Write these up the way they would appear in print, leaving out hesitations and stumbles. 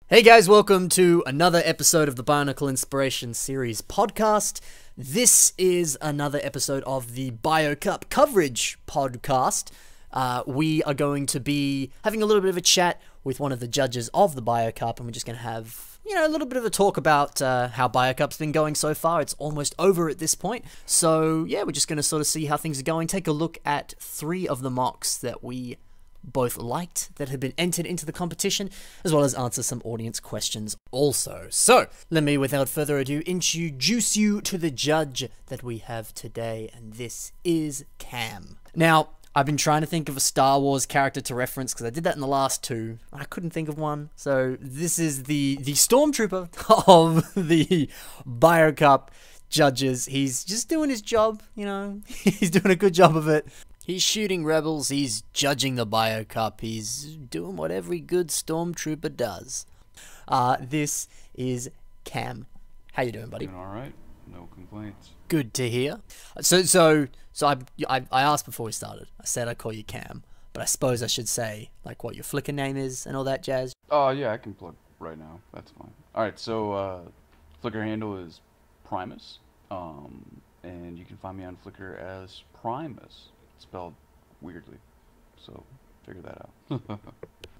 Hey guys, welcome to another episode of the Bionicle Inspiration Series podcast. This is another episode of the BioCup coverage podcast. We are going to be having a little bit of a chat with one of the judges of the BioCup, and we're just going to have, a little bit of a talk about how BioCup's been going so far. It's almost over at this point. So, yeah, we're just going to sort of see how things are going, take a look at 3 of the mocks that we both liked that had been entered into the competition, as well as answer some audience questions also. So, let me, without further ado, introduce you to the judge that we have today, and this is Cam. Now, I've been trying to think of a Star Wars character to reference, because I did that in the last 2, and I couldn't think of one, so this is the Stormtrooper of the BioCup judges. He's just doing his job, he's doing a good job of it. He's shooting rebels, he's judging the BioCup, he's doing what every good Stormtrooper does. This is Cam. How you doing, buddy? Doing alright. No complaints. Good to hear. So I asked before we started. I said I'd call you Cam, but I suppose I should say, what your Flickr name is and all that jazz. Oh, yeah, I can plug right now. That's fine. Alright, so, Flickr handle is Primus. And you can find me on Flickr as Primus. Spelled weirdly, so figure that out.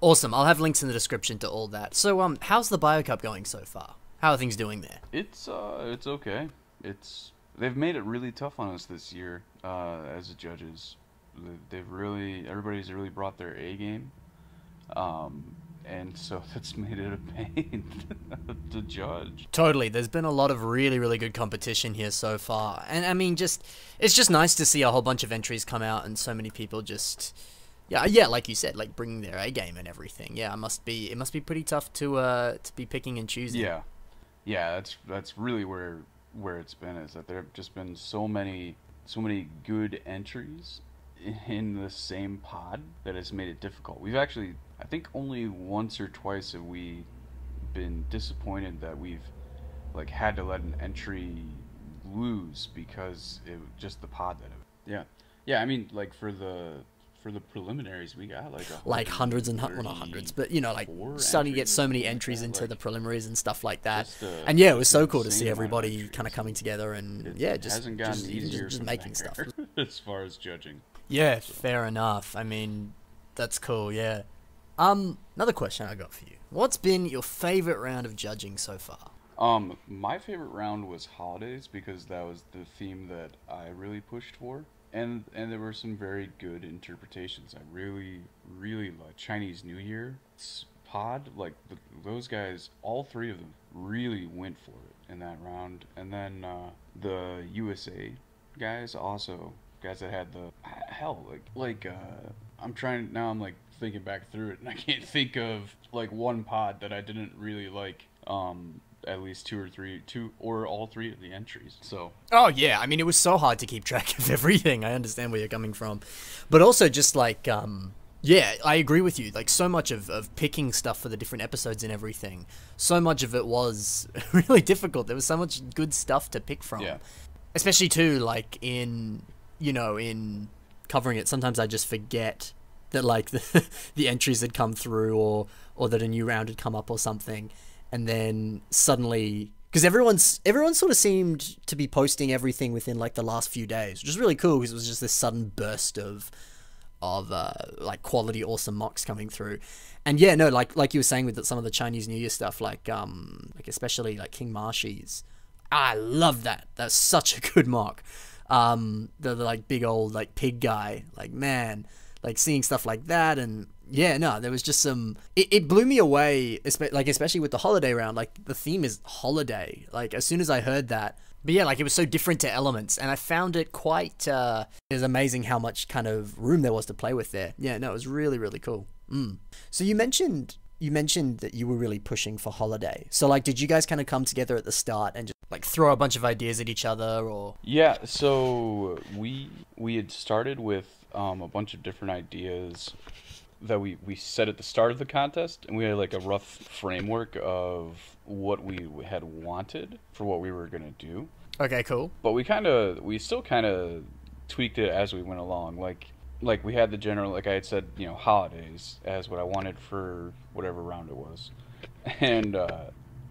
Awesome. I'll have links in the description to all that. So, how's the BioCup going so far? How are things doing there? It's okay. They've made it really tough on us this year, as the judges. Everybody's really brought their A game, and so that's made it a pain to judge. Totally. There's been a lot of really, really good competition here so far. And I mean, it's just nice to see a whole bunch of entries come out and so many people just, yeah, like you said, bringing their A game and everything. Yeah, it must be pretty tough to be picking and choosing. Yeah, that's really where it's been, is that there have just been so many good entries in the same pod that has made it difficult. We've actually, I think only once or twice have we been disappointed that we've had to let an entry lose because it just the pod that yeah I mean for the preliminaries we got hundreds and not hundreds, but starting to get so many entries into the preliminaries and stuff like that. And yeah, it was so cool to see everybody kind of coming together and just making stuff as far as judging. Yeah, fair enough. I mean, that's cool, yeah. Another question I got for you. What's been your favorite round of judging so far? My favorite round was holidays, because that was the theme that I really pushed for. And there were some very good interpretations. I really like Chinese New Year pod. Those guys, all 3 of them, really went for it in that round. And then the USA guys also, guys that had the I'm thinking back through it, and I can't think of one pod that I didn't really like. At least 2 or all 3 of the entries. So. Oh yeah, I mean, it was so hard to keep track of everything. I understand where you're coming from, but also just yeah, I agree with you. So much of picking stuff for the different episodes and everything, so much of it was really difficult. There was so much good stuff to pick from. Yeah. Especially too, in covering it, sometimes I just forget that the entries had come through or that a new round had come up or something. And then suddenly, because everyone sort of seemed to be posting everything within the last few days, which is really cool because it was just this sudden burst of quality awesome mocks coming through. And yeah, no, like you were saying with some of the Chinese New Year stuff, especially King Marshi's. I love that. That's such a good mock. The big old pig guy, man, seeing stuff like that. And yeah, no, there was just some, it blew me away, especially with the holiday round. The theme is holiday, as soon as I heard that. But yeah, it was so different to Elements, and I found it quite, it was amazing how much kind of room there was to play with there. Yeah, no, it was really, really cool. So you mentioned that you were really pushing for holiday. So did you guys kind of come together at the start and just throw a bunch of ideas at each other, or? Yeah, so we had started with a bunch of different ideas that we set at the start of the contest, and we had a rough framework of what we had wanted for what we were gonna do. Okay, cool. But we still kind of tweaked it as we went along. We had the general, I had said, holidays as what I wanted for whatever round it was. and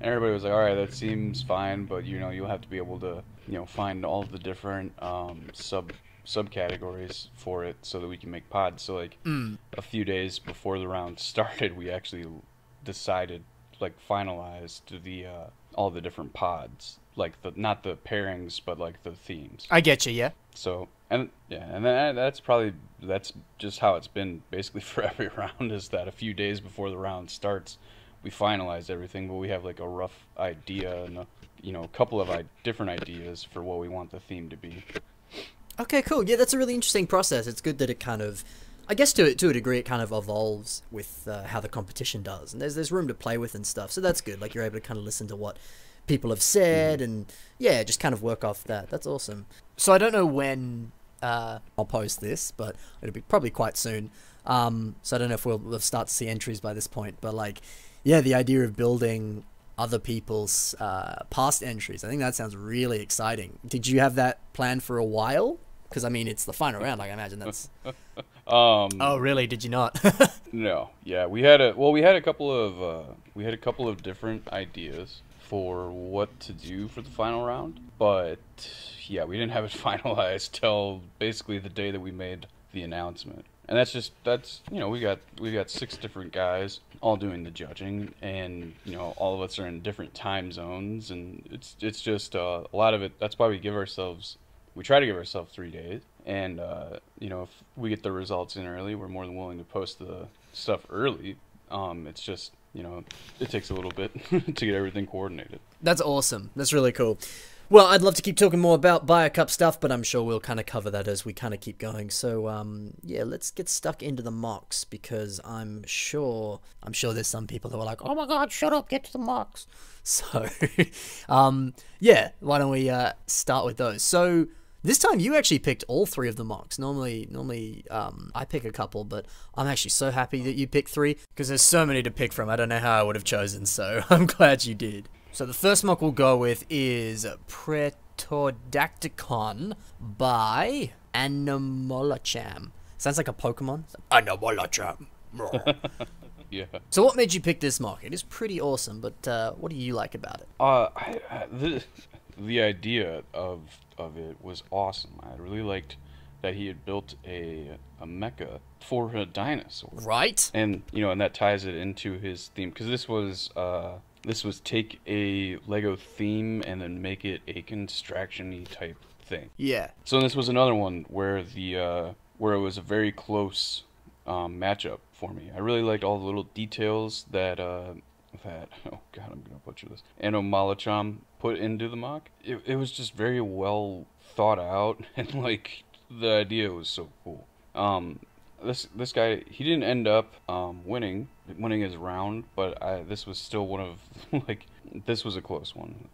everybody was like, all right, that seems fine, but you'll have to be able to find all the different subcategories for it so that we can make pods. So like a few days before the round started, we actually decided, like, finalized the all the different pods, like the not the pairings but like the themes. I get you, yeah. So and that's just how it's been basically for every round, is that a few days before the round starts we finalize everything, but we have like a rough idea and a couple of different ideas for what we want the theme to be. Okay, cool. Yeah, that's a really interesting process. It's good that it kind of, I guess to a degree, it kind of evolves with how the competition does, and there's room to play with and stuff. So that's good. Like, you're able to kind of listen to what people have said, and yeah, just kind of work off that. That's awesome. So I don't know when I'll post this, but it'll be probably quite soon. So I don't know if we'll start to see entries by this point, but like, yeah, the idea of building other people's past entries, I think that sounds really exciting. Did you have that planned for a while? Because I mean, it's the final round. Like, I imagine that's. Oh, really? Did you not? No. Yeah, we had a couple of different ideas for what to do for the final round, but yeah, we didn't have it finalized till basically the day that we made the announcement. And that's we got 6 different guys all doing the judging, and all of us are in different time zones, and it's just a lot of it. That's why we try to give ourselves 3 days, and if we get the results in early, we're more than willing to post the stuff early. It's just it takes a little bit to get everything coordinated. That's awesome. That's really cool. Well, I'd love to keep talking more about BioCup stuff, but I'm sure we'll kind of cover that as we kind of keep going. So, yeah, let's get stuck into the mocks, because I'm sure there's some people that were like, oh my god, shut up, get to the mocks. So, yeah, why don't we start with those? So, this time you actually picked all 3 of the mocks. Normally, I pick a couple, but I'm actually so happy that you picked 3, because there's so many to pick from. I don't know how I would have chosen, so I'm glad you did. So the first mock we'll go with is Pretodacticon by Anomolocham. Sounds like a Pokemon. Anomolocham. Yeah. So what made you pick this mock? It is pretty awesome, but what do you like about it? The idea of it was awesome. I really liked that he had built a mecha for a dinosaur. Right. And and that ties it into his theme, because this was take a Lego theme and then make it a construction-y type thing. Yeah. So this was another one where where it was a very close matchup for me. I really liked all the little details that oh god, I'm gonna butcher this, Anomolocham put into the mock. It was just very well thought out, and like the idea was so cool. This guy, he didn't end up winning his round, but this was still one of this was a close one.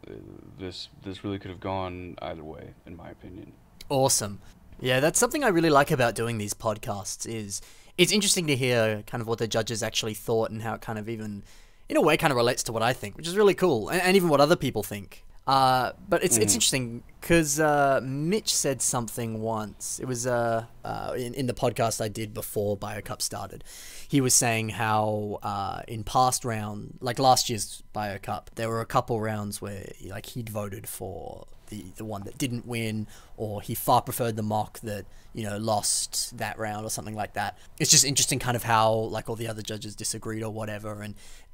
This really could have gone either way, in my opinion. Awesome. Yeah, that's something I really like about doing these podcasts. Is it's interesting to hear kind of what the judges actually thought, and how it kind of even in a way kind of relates to what I think, which is really cool, and even what other people think. But it's interesting because Mitch said something once. It was in the podcast I did before BioCup started. He was saying how in past round, like last year's BioCup, there were a couple rounds where like he'd voted for the one that didn't win, or he far preferred the mock that lost that round or something like that. It's just interesting kind of how like all the other judges disagreed or whatever,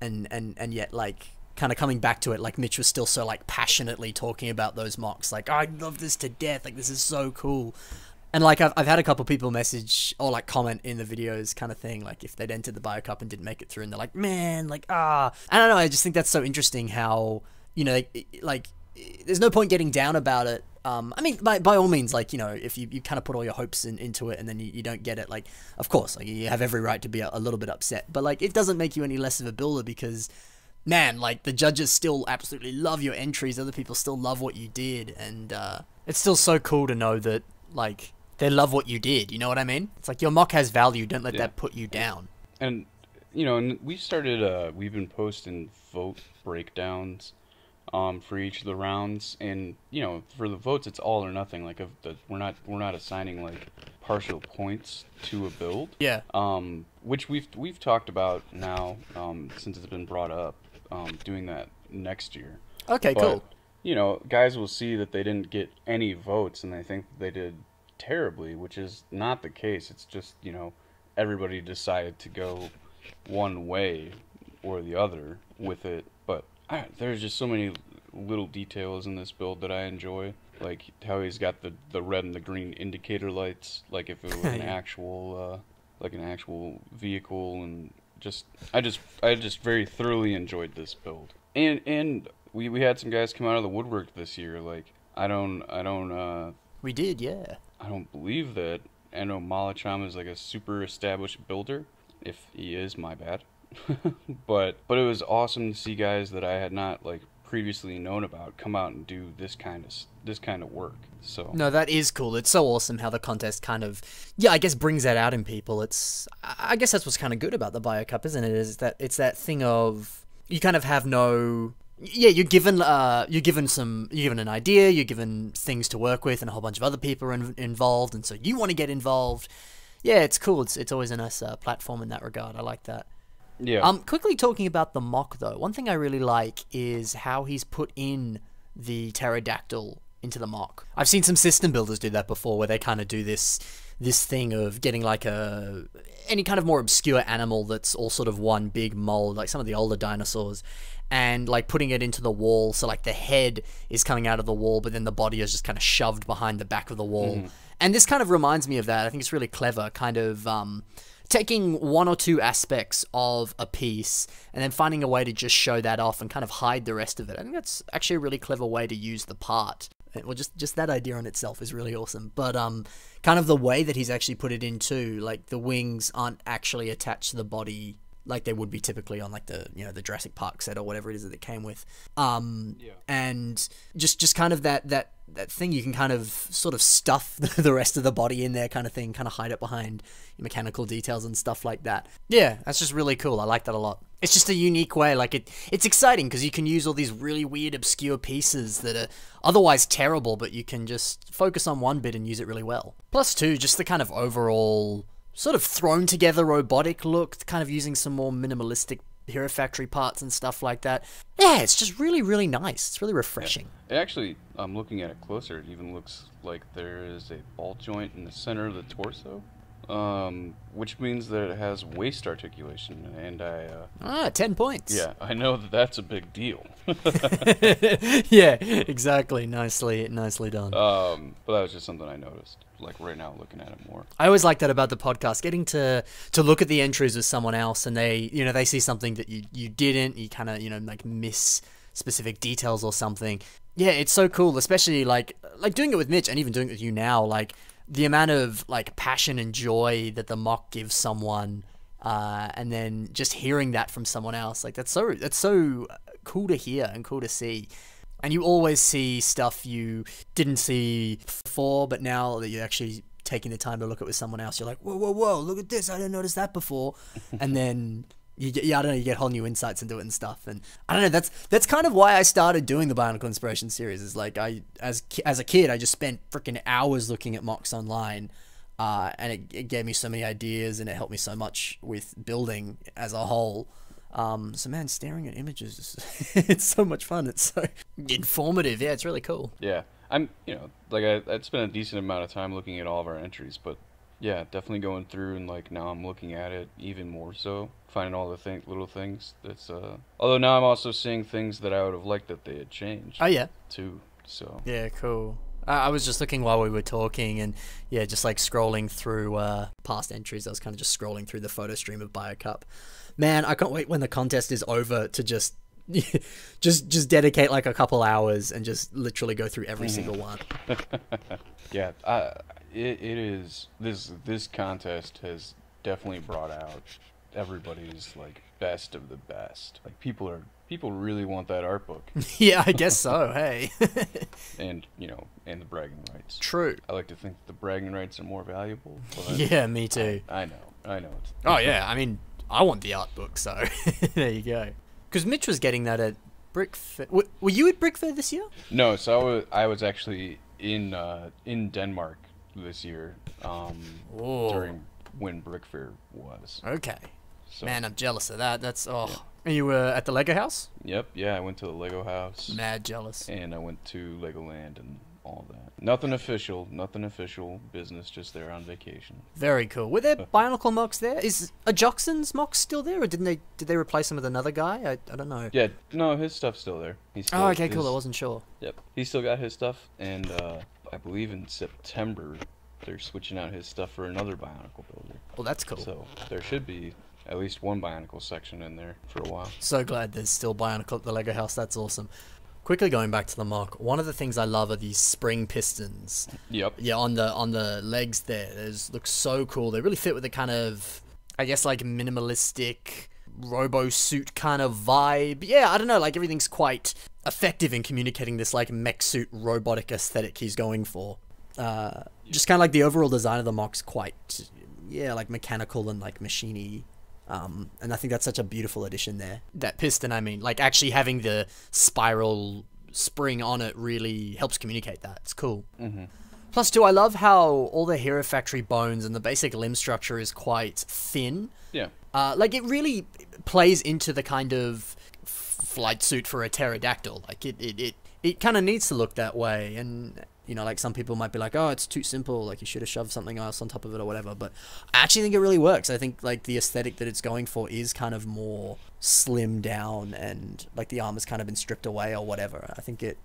and yet like kind of coming back to it, like Mitch was still so like passionately talking about those mocks, like I love this to death, like this is so cool. And like I've had a couple people message or like comment in the videos kind of thing, like if they'd entered the BioCup and didn't make it through, and they're like, man, like I don't know, I just think that's so interesting how like there's no point getting down about it. I mean, by all means, like, if you kind of put all your hopes into it and then you don't get it, like, of course, like, you have every right to be a little bit upset. But, like, it doesn't make you any less of a builder, because, man, like, the judges still absolutely love your entries. Other people still love what you did. And it's still so cool to know that, like, they love what you did. You know what I mean? It's like your mock has value. Don't let that put you down. And, and we started, we've been posting vote breakdowns for each of the rounds, and for the votes it's all or nothing. Like we're not assigning like partial points to a build. Yeah. Which we've talked about now, since it's been brought up. doing that next year. Okay, But, cool. you know, guys will see that they didn't get any votes and they think that they did terribly, which is not the case. It's just, you know, everybody decided to go one way or the other with it. But there's just so many little details in this build that I enjoy. Like how he's got the red and the green indicator lights, like if it was an actual like an actual vehicle, and I just very thoroughly enjoyed this build. And we had some guys come out of the woodwork this year. Like I don't We did, yeah. I don't believe that Eno Malacham is like a super established builder. If he is, my bad. but it was awesome to see guys that I had not like previously known about come out and do this kind of work. So No, that is cool. It's so awesome how the contest kind of, yeah, I guess brings that out in people. I guess that's what's kind of good about the Bio Cup, isn't it? Is that it's that thing of you kind of have no, yeah, you're given an idea, you're given things to work with, and a whole bunch of other people are involved, and so you want to get involved. Yeah, it's cool. It's always a nice platform in that regard. I like that. yeah. Quickly talking about the mock though, one thing I really like is how he's put in the pterodactyl into the mock. I've seen some system builders do that before, where they kind of do this thing of getting like any kind of more obscure animal that's all sort of one big mold, like some of the older dinosaurs, and like putting it into the wall, so like the head is coming out of the wall, but then the body is just kind of shoved behind the back of the wall. And this kind of reminds me of that. I think it's really clever, kind of taking one or two aspects of a piece and then finding a way to just show that off and kind of hide the rest of it. I think that's actually a really clever way to use the part. Well, just that idea on itself is really awesome. But kind of the way that he's actually put it into, like the wings aren't actually attached to the body like they would be typically on like the Jurassic Park set or whatever it is that it came with. And just kind of that thing you can kind of sort of stuff the rest of the body in there kind of thing, kind of hide it behind mechanical details and stuff like that. Yeah, that's just really cool. I like that a lot. It's just a unique way. Like it's exciting because you can use all these really weird, obscure pieces that are otherwise terrible, but you can just focus on one bit and use it really well. Plus, too, just the kind of overall sort of thrown together robotic look, kind of using some more minimalistic Hero Factory parts and stuff like that. Yeah, it's just really, really nice. It's really refreshing. Yeah. It actually, I'm looking at it closer. It even looks like there is a ball joint in the center of the torso, which means that it has waist articulation, and 10 points. Yeah, I know that that's a big deal. Yeah, exactly. Nicely done. But that was just something I noticed, like right now looking at it more. I always like that about the podcast, getting to look at the entries with someone else, and they see something that you didn't, you kind of, like miss specific details or something. Yeah, it's so cool, especially like doing it with Mitch and even doing it with you now, like the amount of like passion and joy that the mock gives someone, and then just hearing that from someone else, like that's so cool to hear and cool to see. And you always see stuff you didn't see before, but now that you're actually taking the time to look at it with someone else, you're like, whoa, look at this, I didn't notice that before. And then you get whole new insights into it and stuff. And I don't know, that's kind of why I started doing the Bionicle Inspiration series. Is like as a kid, I just spent freaking hours looking at mocks online, and it gave me so many ideas, and it helped me so much with building as a whole. So man, staring at images, it's so much fun. It's so informative. Yeah, it's really cool. Yeah, I'm, I'd spent a decent amount of time looking at all of our entries, but yeah, definitely going through and like now I'm looking at it even more so, finding all the little things. That's although now I'm also seeing things that I would have liked that they had changed. Oh yeah, too. So yeah, cool. I was just looking while we were talking, and yeah, just like scrolling through past entries. I was kind of just scrolling through the photo stream of BioCup. Man, I can't wait when the contest is over to just dedicate like a couple hours and just literally go through every single one. Yeah, it is. This contest has definitely brought out everybody's like best of the best. Like people really want that art book. Yeah, I guess so. Hey. And and the bragging rights. True. I like to think the bragging rights are more valuable. But yeah, me too. I know. Oh yeah, I mean, I want the art book, so there you go. Because Mitch was getting that at Brickfair. Were you at Brickfair this year? No, so I was actually in Denmark this year, during when Brickfair was. Okay. So. Man, I'm jealous of that. That's And you were at the Lego house? Yep, yeah, I went to the Lego house. Mad jealous. And I went to Legoland and all that. Nothing official business, just there on vacation. Very cool. Were there Bionicle mocks there? Is a Joxon's mock still there, or did they replace him with another guy? I don't know. Yeah, no, his stuff's still there. Oh, okay, cool. I wasn't sure. Yep, he's still got his stuff, and I believe in September they're switching out his stuff for another Bionicle builder. Well, that's cool. So there should be at least one Bionicle section in there for a while. So glad there's still Bionicle at the Lego house. That's awesome. Quickly going back to the mock, one of the things I love are these spring pistons. Yep. Yeah, on the legs there. Those look so cool. They really fit with the kind of, I guess, like minimalistic robo suit kind of vibe. Yeah, I don't know, like everything's quite effective in communicating this like mech suit robotic aesthetic he's going for. Just kind of like the overall design of the mock's quite, yeah, like mechanical and like machiny. And I think that's such a beautiful addition there. That piston, I mean, like actually having the spiral spring on it really helps communicate that. It's cool. Mm-hmm. Plus, too, I love how all the Hero Factory bones and the basic limb structure is quite thin. Yeah. Like it really plays into the kind of flight suit for a pterodactyl. Like it kind of needs to look that way. And you know, like some people might be like, oh, it's too simple, like you should have shoved something else on top of it or whatever, but I actually think it really works. I think like the aesthetic that it's going for is kind of more slimmed down and like the armor's kind of been stripped away or whatever. I think it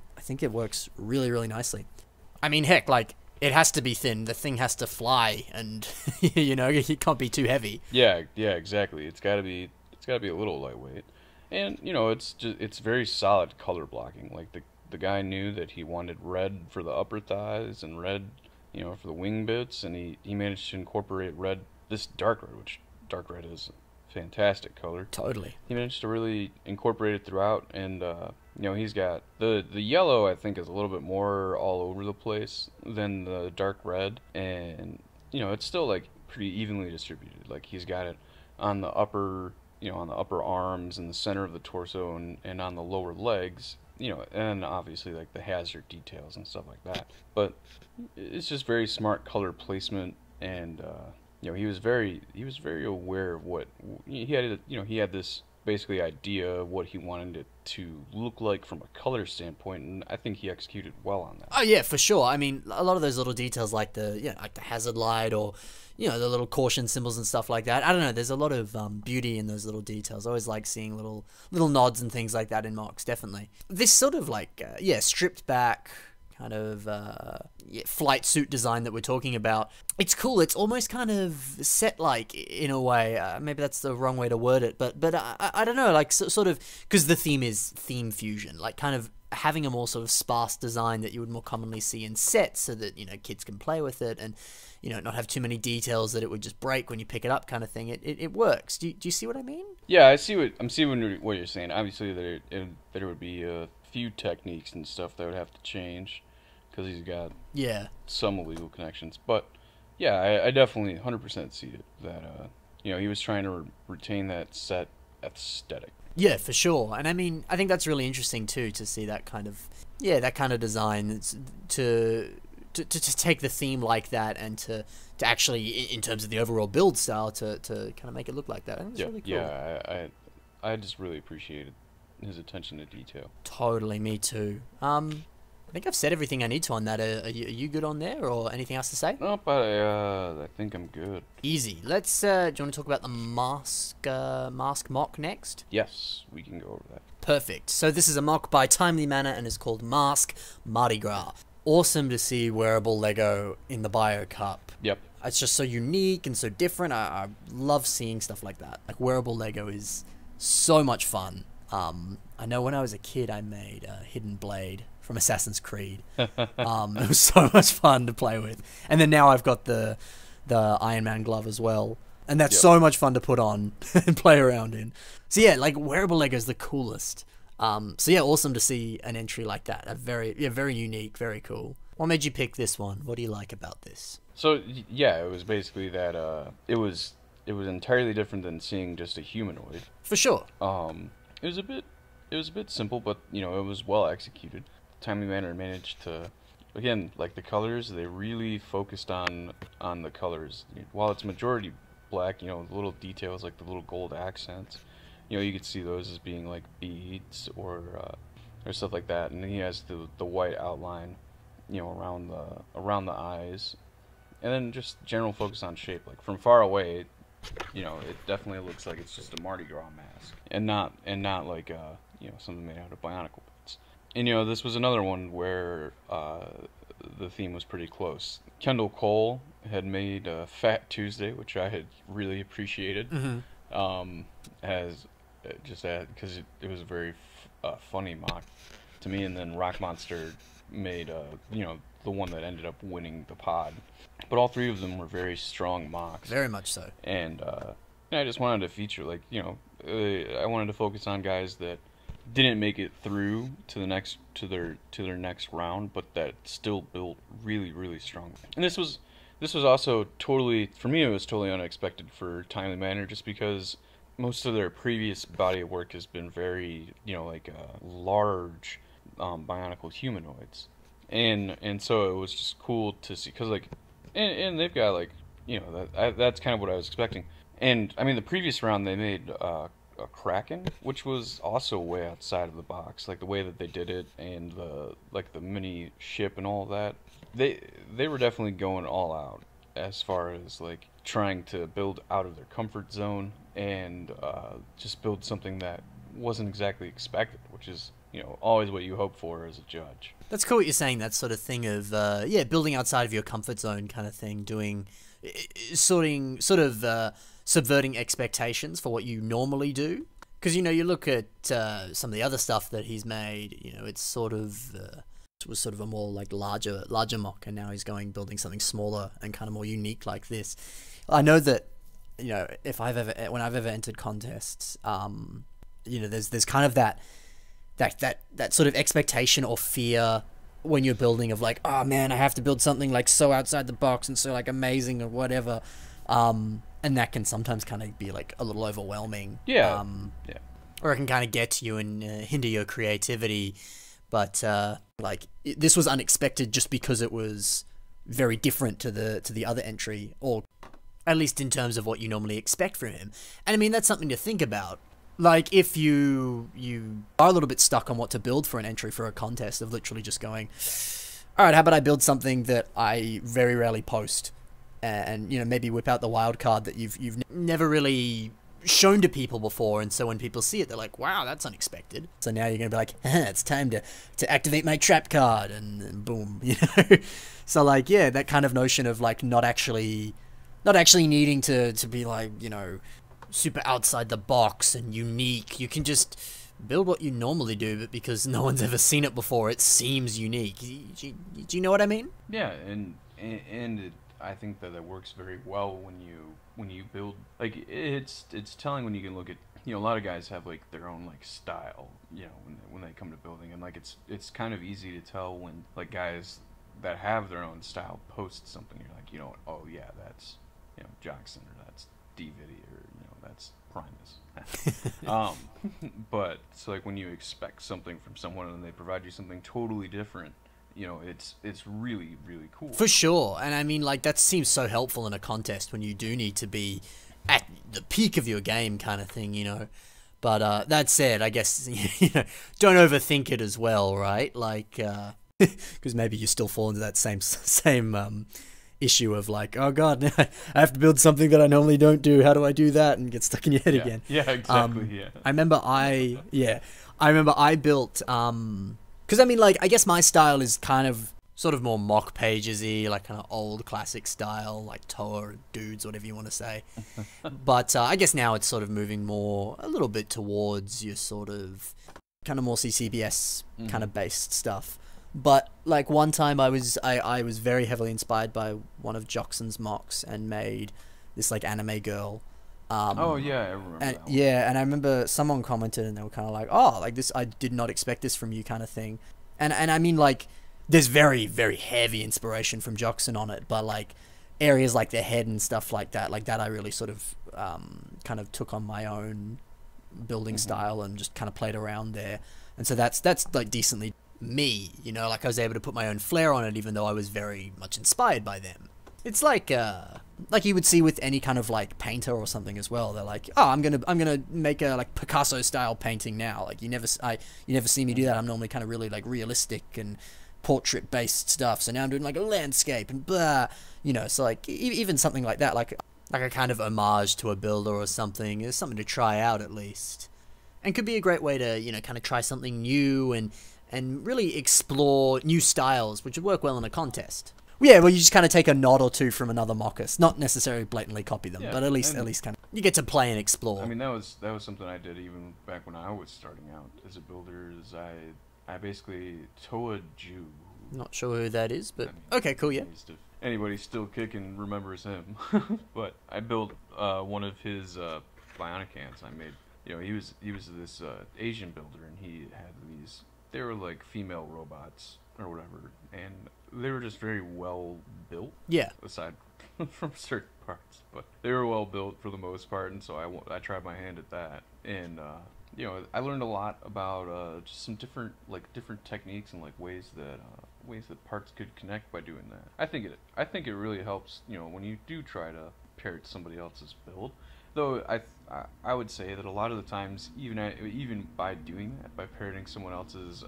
works really, really nicely. I mean, heck, like it has to be thin. The thing has to fly and you know, it can't be too heavy. Yeah, exactly. It's got to be a little lightweight. And, you know, it's very solid color blocking. Like the guy knew that he wanted red for the upper thighs and red, you know, for the wing bits, and he managed to incorporate red, this dark red, which dark red is a fantastic color. Totally. He managed to really incorporate it throughout, and you know, he's got the yellow, I think, is a little bit more all over the place than the dark red, and you know, it's still like pretty evenly distributed. Like he's got it on the upper, you know, on the upper arms and the center of the torso, and on the lower legs. You know, and obviously like the hazard details and stuff like that. But it's just very smart color placement, and you know, he was very aware of what he had. You know, he had this basically idea of what he wanted it to look like from a color standpoint, and I think he executed well on that. Oh yeah, for sure. I mean, a lot of those little details, like the hazard light or you know the little caution symbols and stuff like that. I don't know. There's a lot of beauty in those little details. I always like seeing little nods and things like that in mocks. Definitely. This sort of like stripped back kind of flight suit design that we're talking about. It's cool. It's almost kind of set like in a way. Maybe that's the wrong way to word it, but I don't know. Like sort of because the theme is theme fusion. Like kind of having a more sort of sparse design that you would more commonly see in sets, so that you know kids can play with it and you know not have too many details that it would just break when you pick it up, kind of thing. It works. Do you see what I mean? Yeah, I see what you're saying. Obviously, there would be a few techniques and stuff that would have to change because he's got some illegal connections. But yeah, I definitely 100% see it that you know, he was trying to retain that set aesthetic. Yeah, for sure. And I mean, I think that's really interesting too, to see that kind of design to take the theme like that and to actually, in terms of the overall build style, to kind of make it look like that. I think it's really cool. Yeah, I just really appreciated his attention to detail. Totally, me too. I think I've said everything I need to on that. Are you good on there, or anything else to say? Nope, I think I'm good. Easy. Let's. Do you want to talk about the mask mock next? Yes, we can go over that. Perfect. So this is a mock by Timely Manor and is called Mask Mardi Gras. Awesome to see wearable Lego in the Bio Cup. Yep. It's just so unique and so different. I love seeing stuff like that. Like wearable Lego is so much fun. I know when I was a kid, I made a Hidden Blade from Assassin's Creed. It was so much fun to play with. And then now I've got the Iron Man glove as well. And that's so much fun to put on and play around in. So yeah, like wearable Lego is the coolest. So yeah, awesome to see an entry like that. A very unique, very cool. What made you pick this one? What do you like about this? So yeah, it was basically that it was entirely different than seeing just a humanoid. For sure. It was a bit simple, but you know, it was well executed. Timely Manor managed to, again, like the colors, they really focused on the colors. While it's majority black, you know, the little details like the little gold accents, you could see those as being like beads or stuff like that. And then he has the white outline, around the eyes, and then just general focus on shape. Like from far away, it definitely looks like it's just a Mardi Gras mask, and not like something made out of Bionicle bits. And this was another one where the theme was pretty close. Kendall Cole had made Fat Tuesday, which I had really appreciated. As just because it was a very funny mock to me. And then Rock Monster made the one that ended up winning the pod. But all three of them were very strong mocks. Very much so. And I just wanted to feature I wanted to focus on guys that didn't make it through to their next round, but that still built really, really strong. And this was also totally, for me, it was totally unexpected for Timely Manor, just because most of their previous body of work has been very, large Bionicle humanoids, and so it was just cool to see, because and they've got that's kind of what I was expecting. And I mean, the previous round they made a Kraken, which was also way outside of the box, like the way that they did it, and the mini ship and all of that. They were definitely going all out as far as trying to build out of their comfort zone, and just build something that wasn't exactly expected, which is always what you hope for as a judge. That's cool what you're saying, that sort of thing of building outside of your comfort zone kind of thing, doing subverting expectations for what you normally do. Because you look at some of the other stuff that he's made, it's it was sort of a more larger mock, and now he's building something smaller and kind of more unique like this. I know that when I've ever entered contests, there's kind of that sort of expectation or fear when you're building of oh man, I have to build something so outside the box and so amazing or whatever, and that can sometimes kind of be a little overwhelming. Yeah. Or it can kind of get to you and hinder your creativity. But this was unexpected just because it was very different to the other entry, or at least in terms of what you normally expect from him. And I mean, that's something to think about. If you are a little bit stuck on what to build for an entry for a contest, of literally just going, all right, how about I build something that I very rarely post, and maybe whip out the wild card that you've never really shown to people before, and so when people see it, they're like, wow, that's unexpected. So now you're gonna be like, it's time to activate my trap card, and boom, So that kind of notion of not actually needing to be super outside the box and unique. You can just build what you normally do, but because no one's ever seen it before, it seems unique. Do you know what I mean? Yeah, and I think that works very well when you build, it's telling when you can look at, a lot of guys have their own style, when they come to building, and it's kind of easy to tell when guys that have their own style post something. You're oh yeah, that's Jockson, or that's D-Viddy, or that's Primus. But it's when you expect something from someone and they provide you something totally different, it's really, really cool. For sure. And I mean, that seems so helpful in a contest when you do need to be at the peak of your game kind of thing, But that said, I guess, don't overthink it as well, right? Because maybe you still fall into that same issue of oh god, I have to build something that I normally don't do. How do I do that? And get stuck in your head again. Yeah, exactly. Yeah. I remember I built because I mean I guess my style is kind of sort of more mock pages-y, kind of old classic style, Toa dudes, whatever you want to say. But I guess now it's sort of moving a little bit towards your sort of kind of more CCBS kind of based stuff. But one time I was very heavily inspired by one of Jockson's mocks and made this anime girl. Oh yeah, I remember. And, yeah, and I remember someone commented and they were kind of this, I did not expect this from you kind of thing. And I mean there's very, very heavy inspiration from Jockson on it, but areas like the head and stuff like that I really sort of kind of took on my own building style and just kind of played around there. And so that's decently me, I was able to put my own flair on it, even though I was very much inspired by them. It's like you would see with any kind of like painter or something as well. They're like, oh, I'm gonna make a like Picasso style painting now. Like you never see me do that. I'm normally kind of really like realistic and portrait based stuff. So now I'm doing like a landscape and blah, you know. So like even something like that, like a kind of homage to a builder or something, is something to try out at least, and could be a great way to, you know, kind of try something new and really explore new styles, which would work well in a contest. Yeah, well, you just kind of take a nod or two from another Mockus, not necessarily blatantly copy them, but at least kind of you get to play and explore. I mean, that was something I did even back when I was starting out as a builder. Is I basically Toa Ju. Not sure who that is, but okay, cool, yeah. Anybody still kicking remembers him. But I built one of his Bionicans. I made, you know, he was this Asian builder, and he had these. They were like female robots or whatever, and they were just very well built. Yeah. Aside from certain parts, but they were well built for the most part, and so I tried my hand at that, and you know, I learned a lot about just some different techniques and like ways that parts could connect by doing that. I think it really helps, you know, when you do try to pair it to somebody else's build. Though I would say that a lot of the times, even by doing that, by parroting someone else's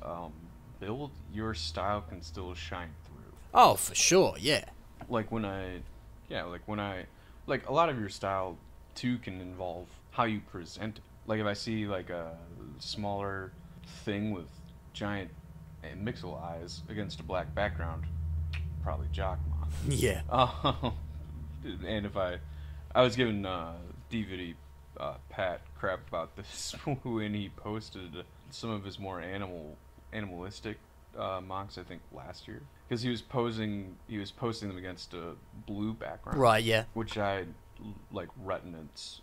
build, your style can still shine through. Oh, for sure, yeah. Like a lot of your style too can involve how you present it. Like if I see like a smaller thing with giant Mixel eyes against a black background, probably Jockmoth. Yeah. And if I was giving DVD Pat crap about this when he posted some of his more animalistic mocks, I think last year, because he was posting them against a blue background. Right. Yeah. Which I like. Retinance.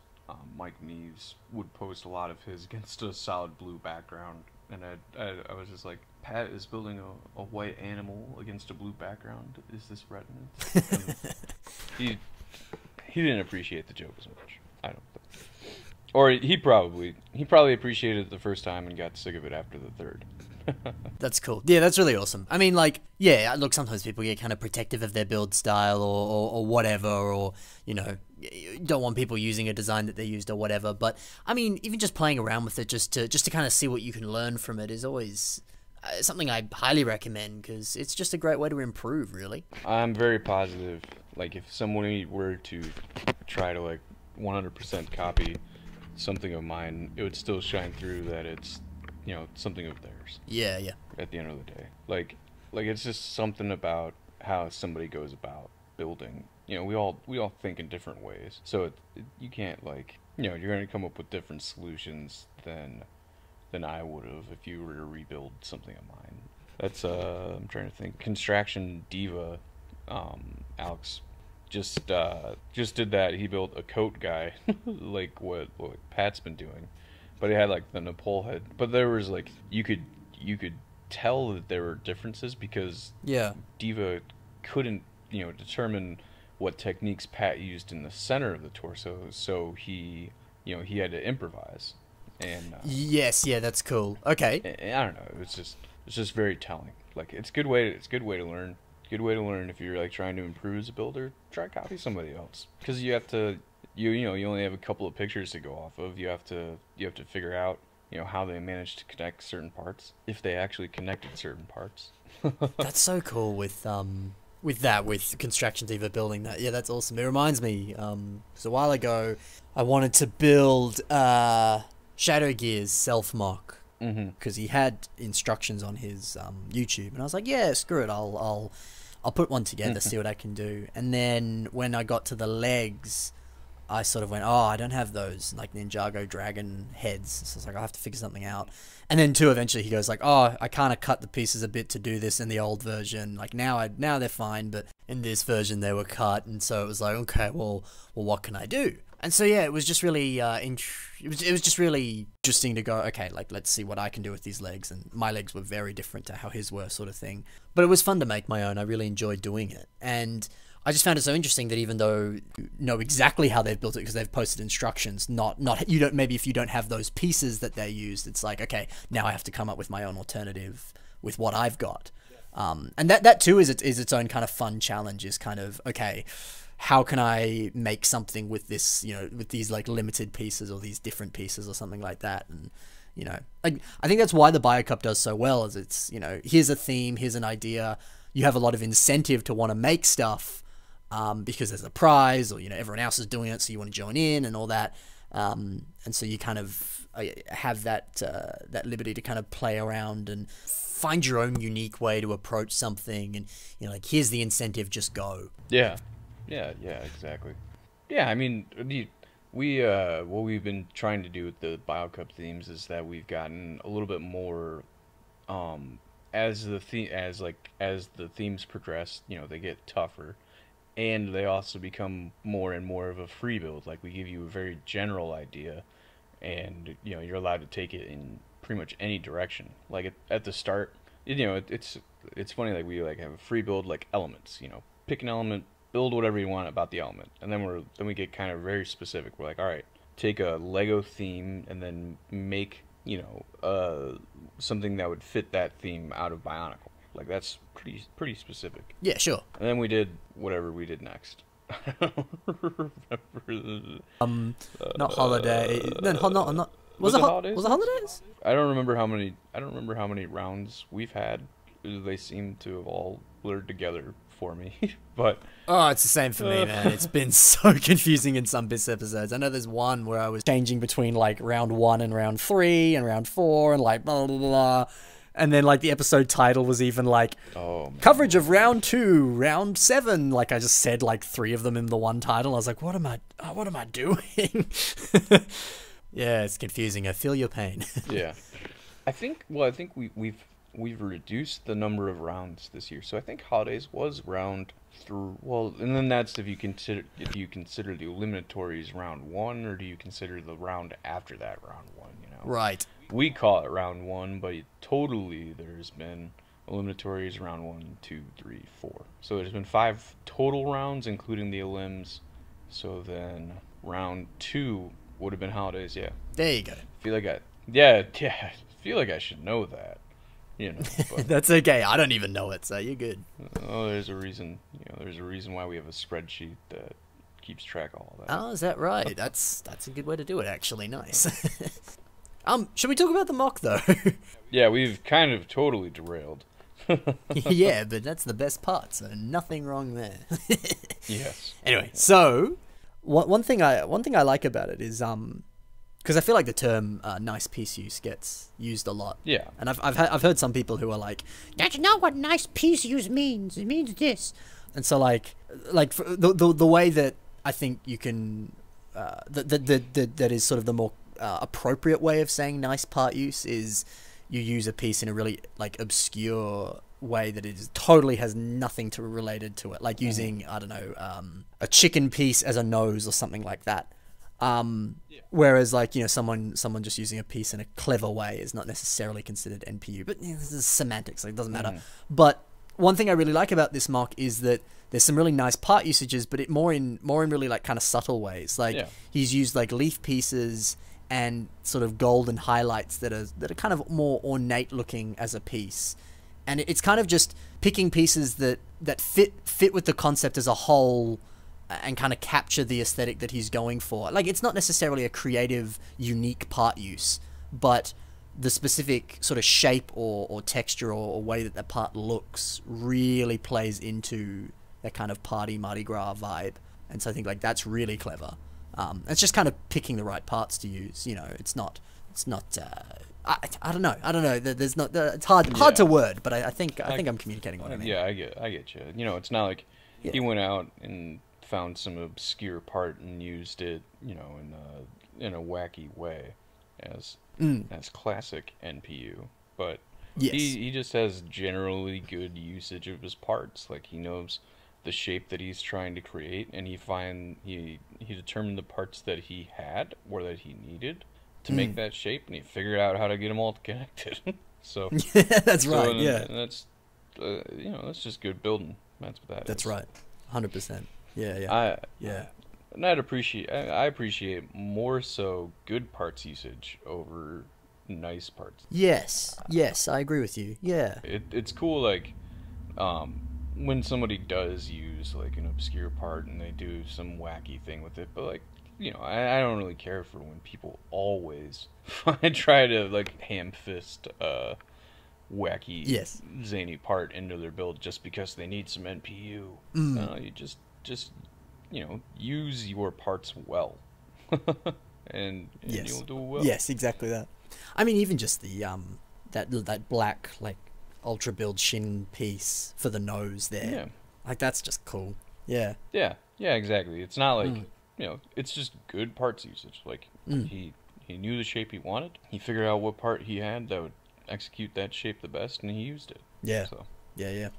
Mike Neves would post a lot of his against a solid blue background, and I was just like, Pat is building a white animal against a blue background. Is this Retinance? he didn't appreciate the joke as much. I don't think. Or he probably appreciated it the first time and got sick of it after the third. That's cool. Yeah, that's really awesome. I mean, like, yeah, look, sometimes people get kind of protective of their build style or whatever, or, you know, don't want people using a design that they used or whatever. But, I mean, even just playing around with it just to kind of see what you can learn from it is always something I highly recommend, because it's just a great way to improve, really. I'm very positive, like, if someone were to try to, like, 100% copy something of mine, it would still shine through that it's, you know, something of theirs. Yeah, yeah. At the end of the day, like it's just something about how somebody goes about building. You know, we all think in different ways, so you can't, like, you know, you're going to come up with different solutions than I would have if you were to rebuild something of mine. That's I'm trying to think. Construction Diva, Alex just did that. He built a coat guy, like what Pat's been doing. But it had like the Nepal head. But there was like you could tell that there were differences because Diva couldn't, you know, determine what techniques Pat used in the center of the torso, so he had to improvise. And yes, yeah, that's cool. Okay. I don't know. It's just very telling. Like it's a good way to learn. Good way to learn if you're like trying to improve as a builder. Try copy somebody else, because you have to. You only have a couple of pictures to go off of. You have to figure out, you know, how they managed to connect certain parts, if they actually connected certain parts. That's so cool with Construction Diva building that. Yeah, that's awesome. It reminds me, because a while ago I wanted to build Shadow Gear's self-mock, because he had instructions on his YouTube, and I was like, yeah, screw it, I'll put one together, see what I can do. And then when I got to the legs, I sort of went, oh, I don't have those, like, Ninjago dragon heads. So I was like, I'll have to figure something out. And then, eventually he goes, like, oh, I kind of cut the pieces a bit to do this in the old version. Like, now they're fine, but in this version they were cut. And so it was like, okay, well, what can I do? And so, yeah, it was just really, it was just really interesting to go, okay, like, let's see what I can do with these legs. And my legs were very different to how his were, sort of thing. But it was fun to make my own. I really enjoyed doing it. And I just found it so interesting that even though you know exactly how they've built it because they've posted instructions, you don't, maybe if you don't have those pieces that they used, it's like, okay, now I have to come up with my own alternative with what I've got. And that too is its own kind of fun challenge, is kind of, okay, how can I make something with this, with these like limited pieces or these different pieces or something like that. And like I think that's why the BioCup does so well, is it's, here's a theme, here's an idea, you have a lot of incentive to want to make stuff, because there's a prize, or everyone else is doing it, so you want to join in and all that. And so you kind of have that liberty to kind of play around and find your own unique way to approach something, and like, here's the incentive, just go. Yeah, exactly. Yeah, I mean, we what we've been trying to do with the BioCup themes is that we've gotten a little bit more, as the themes progress, they get tougher, and they also become more and more of a free build. Like, we give you a very general idea, and you're allowed to take it in pretty much any direction. Like at the start, it's funny. Like, we like have a free build, like elements. Pick an element, build whatever you want about the element, and then we get kind of very specific. We're like, all right, take a Lego theme and then make something that would fit that theme out of Bionicle. Like, that's pretty specific. Yeah, sure. And then we did whatever we did next. I don't remember. Not holiday. No, not. Was it holidays? Was it holidays? I don't remember how many rounds we've had. They seem to have all blurred together for me. But it's the same for me, man. It's been so confusing in some BIS episodes. I know there's one where I was changing between like round 1 and round 3 and round 4 and like blah blah blah. And then, like, the episode title was even, like, coverage of round 2, round 7. Like, I just said, like, 3 of them in the one title. I was like, what am I doing? Yeah, it's confusing. I feel your pain. Yeah. I think we've reduced the number of rounds this year. So I think Holidays was round 3. Well, and then that's if you consider the eliminatories round 1, or do you consider the round after that round 1, Right. We call it round 1, but totally there's been eliminatories round 1, 2, 3, 4. So there's been 5 total rounds, including the elims. So then round 2 would have been Holidays, yeah. There you go. I feel like I should know that. But that's okay. I don't even know it, so you're good. Oh, there's a reason. There's a reason why we have a spreadsheet that keeps track of all that. Oh, is that right? That's a good way to do it, actually. Nice. Should we talk about the mock, though? Yeah, we've kind of totally derailed. Yeah, but that's the best part, so nothing wrong there. Yes. Anyway, so one thing I like about it is because I feel like the term nice piece use gets used a lot. Yeah. And I've heard some people who are like, that's not what nice piece use means. It means this. And so like the way that I think you can that is sort of the more appropriate way of saying nice part use is you use a piece in a really like obscure way that it totally has nothing to related to it, like using I don't know a chicken piece as a nose or something like that. Whereas like someone just using a piece in a clever way is not necessarily considered NPU, but this is semantics, like it doesn't matter. But one thing I really like about this mock is that there's some really nice part usages, but it more in really like kind of subtle ways. Like he's used like leaf pieces and sort of golden highlights that are kind of more ornate looking as a piece. And it's kind of just picking pieces that fit with the concept as a whole and kind of capture the aesthetic that he's going for. Like, it's not necessarily a creative, unique part use, but the specific sort of shape or texture or way that part looks really plays into that kind of party Mardi Gras vibe. And so I think like that's really clever. It's just kind of picking the right parts to use. It's not. I don't know. There's not. It's hard to word, but I think I'm communicating what I mean. Yeah, I get you. It's not like he went out and found some obscure part and used it, in a wacky way, as classic NPU. But yes. he just has generally good usage of his parts. Like, he knows the shape that he's trying to create, and he determined the parts that he had or that he needed to make that shape, and he figured out how to get them all connected. So that's right. And that's that's just good building. That's what that is. That's right. 100%. Yeah. And I appreciate more so good parts usage over nice parts. Yes, I agree with you. Yeah. It's cool, like, when somebody does use like an obscure part and they do some wacky thing with it, but like, I don't really care for when people always try to like ham fist wacky Yes. zany part into their build just because they need some NPU. You just use your parts well, and Yes. you'll do well. Yes, exactly that. I mean, even just the that black like ultra build shin piece for the nose there. Yeah. Like that's just cool. Yeah. Yeah, exactly. It's not like it's just good parts usage. Like he knew the shape he wanted. He figured out what part he had that would execute that shape the best, and he used it. Yeah. So Yeah.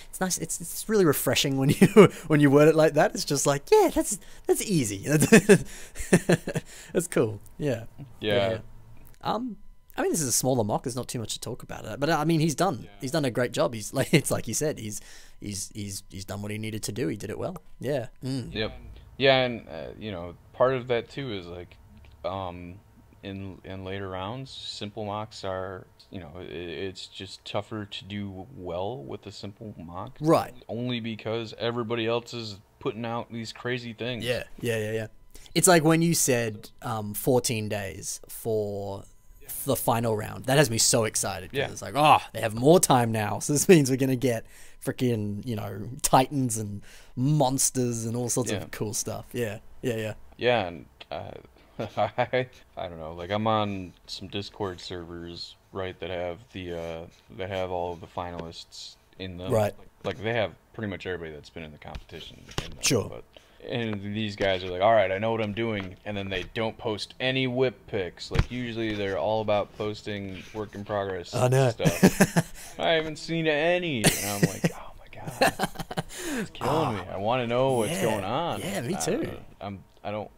It's nice. It's really refreshing when you word it like that. It's just like, yeah, that's easy. That's cool. Yeah. yeah. I mean, this is a smaller mock. There's not too much to talk about it, but I mean, he's done a great job. He's like, it's like you said, he's done what he needed to do. He did it well. Yeah. Yep. Yeah, and part of that too is like, in later rounds, simple mocks are, it's just tougher to do well with a simple mock. Right. Only because everybody else is putting out these crazy things. Yeah. It's like when you said 14 days for the final round. That has me so excited. Yeah. It's like, oh, they have more time now. So this means we're going to get freaking, titans and monsters and all sorts of cool stuff. Yeah. Yeah, and I don't know. Like, I'm on some Discord servers, right, that have all of the finalists in them. Right. Like they have pretty much everybody that's been in the competition in them. Sure. And these guys are like, all right, I know what I'm doing, and then they don't post any whip pics. Like, usually they're all about posting work in progress stuff. I haven't seen any, and I'm like, oh my god, it's killing me. I want to know what's going on. Yeah, me too. I don't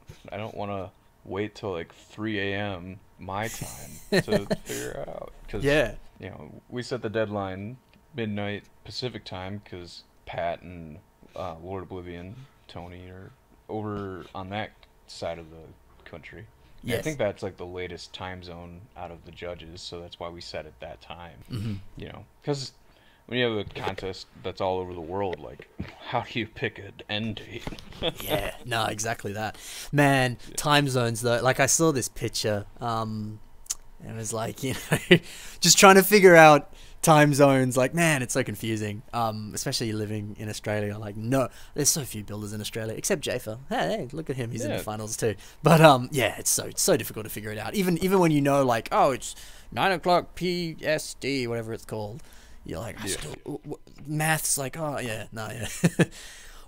want to wait till like 3 a.m. my time to figure out. Cause, we set the deadline midnight Pacific time because Pat and Lord Oblivion, Tony, are over on that side of the country. Yes. I think that's like the latest time zone out of the judges, so that's why we set it that time. Because when you have a contest that's all over the world, like, how do you pick an end date? Yeah, no, exactly that. Man, time zones though. Like, I saw this picture, and it was like, just trying to figure out time zones. Like, man, it's so confusing. Especially living in Australia. Like, no, there's so few builders in Australia, except Jafer. Hey, look at him. He's in the finals too. But it's so difficult to figure it out. Even when you know, like, oh, it's 9 o'clock PST, whatever it's called. You're like, math's like, oh, yeah, no, yeah.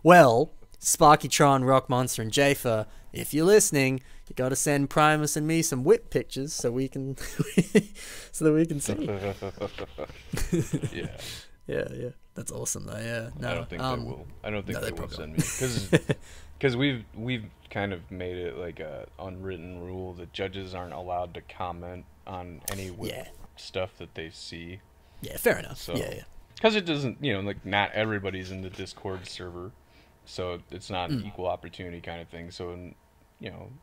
Well, Sparkytron, Rock Monster, and Jafer, if you're listening, you got to send Primus and me some whip pictures so we can, so that we can see. Yeah. That's awesome though. Yeah. No, I don't think they will. I don't think they will send me because we've kind of made it like a unwritten rule that judges aren't allowed to comment on any whip stuff that they see. Yeah, fair enough. So, yeah. Because it doesn't, like, not everybody's in the Discord server, so it's not an equal opportunity kind of thing. So, in,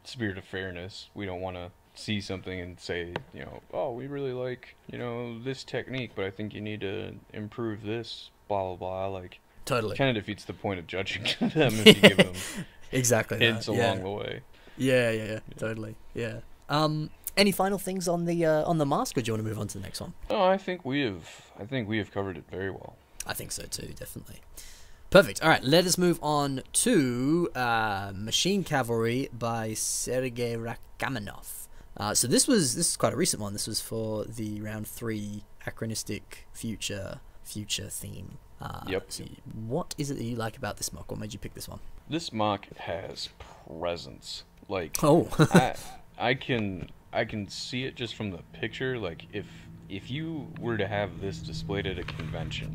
spirit of fairness, we don't want to see something and say, oh, we really like, this technique, but I think you need to improve this, blah, blah, blah. Like, totally. Kind of defeats the point of judging them if you give them exactly hints along the way. Yeah, totally. Yeah. Any final things on the mask, or do you want to move on to the next one? No, I think we have covered it very well. I think so too, definitely. Perfect. All right, let us move on to Machine Cavalry by Sergei Rachmaninoff. So this is quite a recent one. This was for the round 3 Anachronistic Future theme. Yep. So what is it that you like about this mock? What made you pick this one? This mock has presence. Like, I can see it just from the picture. Like, if you were to have this displayed at a convention,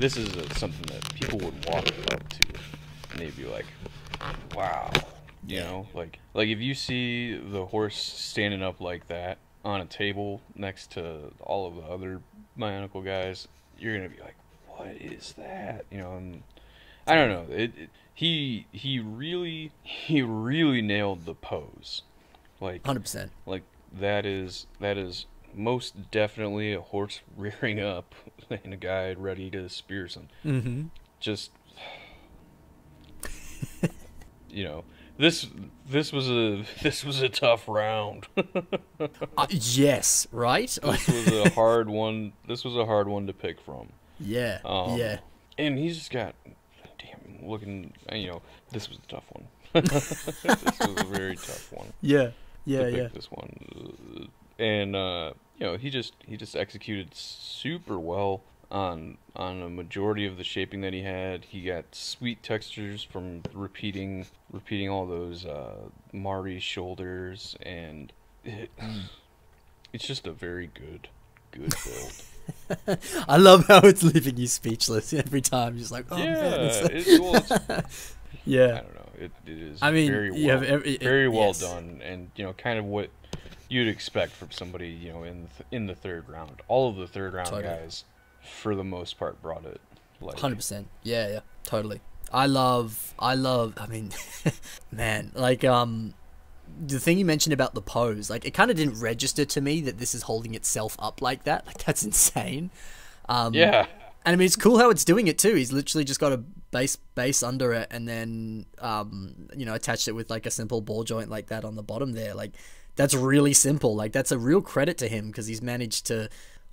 this is something that people would walk up to, and they'd be like, wow. Like if you see the horse standing up like that on a table next to all of the other Bionicle guys, you're gonna be like, what is that? And I don't know. He really nailed the pose. Like 100%. Like that is most definitely a horse rearing up and a guy ready to spear something. Mm-hmm. Just, you know, this was a tough round. Yes, right? This was a hard one. This was a hard one to pick from. Yeah, yeah. And he's just got, damn, looking. This was a tough one. This was a very tough one. Yeah, yeah, to pick yeah. This one, and he just executed super well on a majority of the shaping that he had. He got sweet textures from repeating all those Marty shoulders, and it's just a very good build. I love how it's leaving you speechless every time. Just like, oh Yeah, man. yeah. Yeah. I don't know. It is. I mean, very you well, have very well yes. done, and kind of what you'd expect from somebody in the third round. All of the third round Totally. guys, for the most part, brought it. Like 100%. Yeah, yeah, totally. I mean, man, like, the thing you mentioned about the pose, like, it kind of didn't register to me that this is holding itself up like that. Like, that's insane. Yeah. And I mean, it's cool how it's doing it too. He's literally just got a base under it, and then, attached it with like a simple ball joint like that on the bottom there. Like, that's really simple. Like, that's a real credit to him, because he's managed to,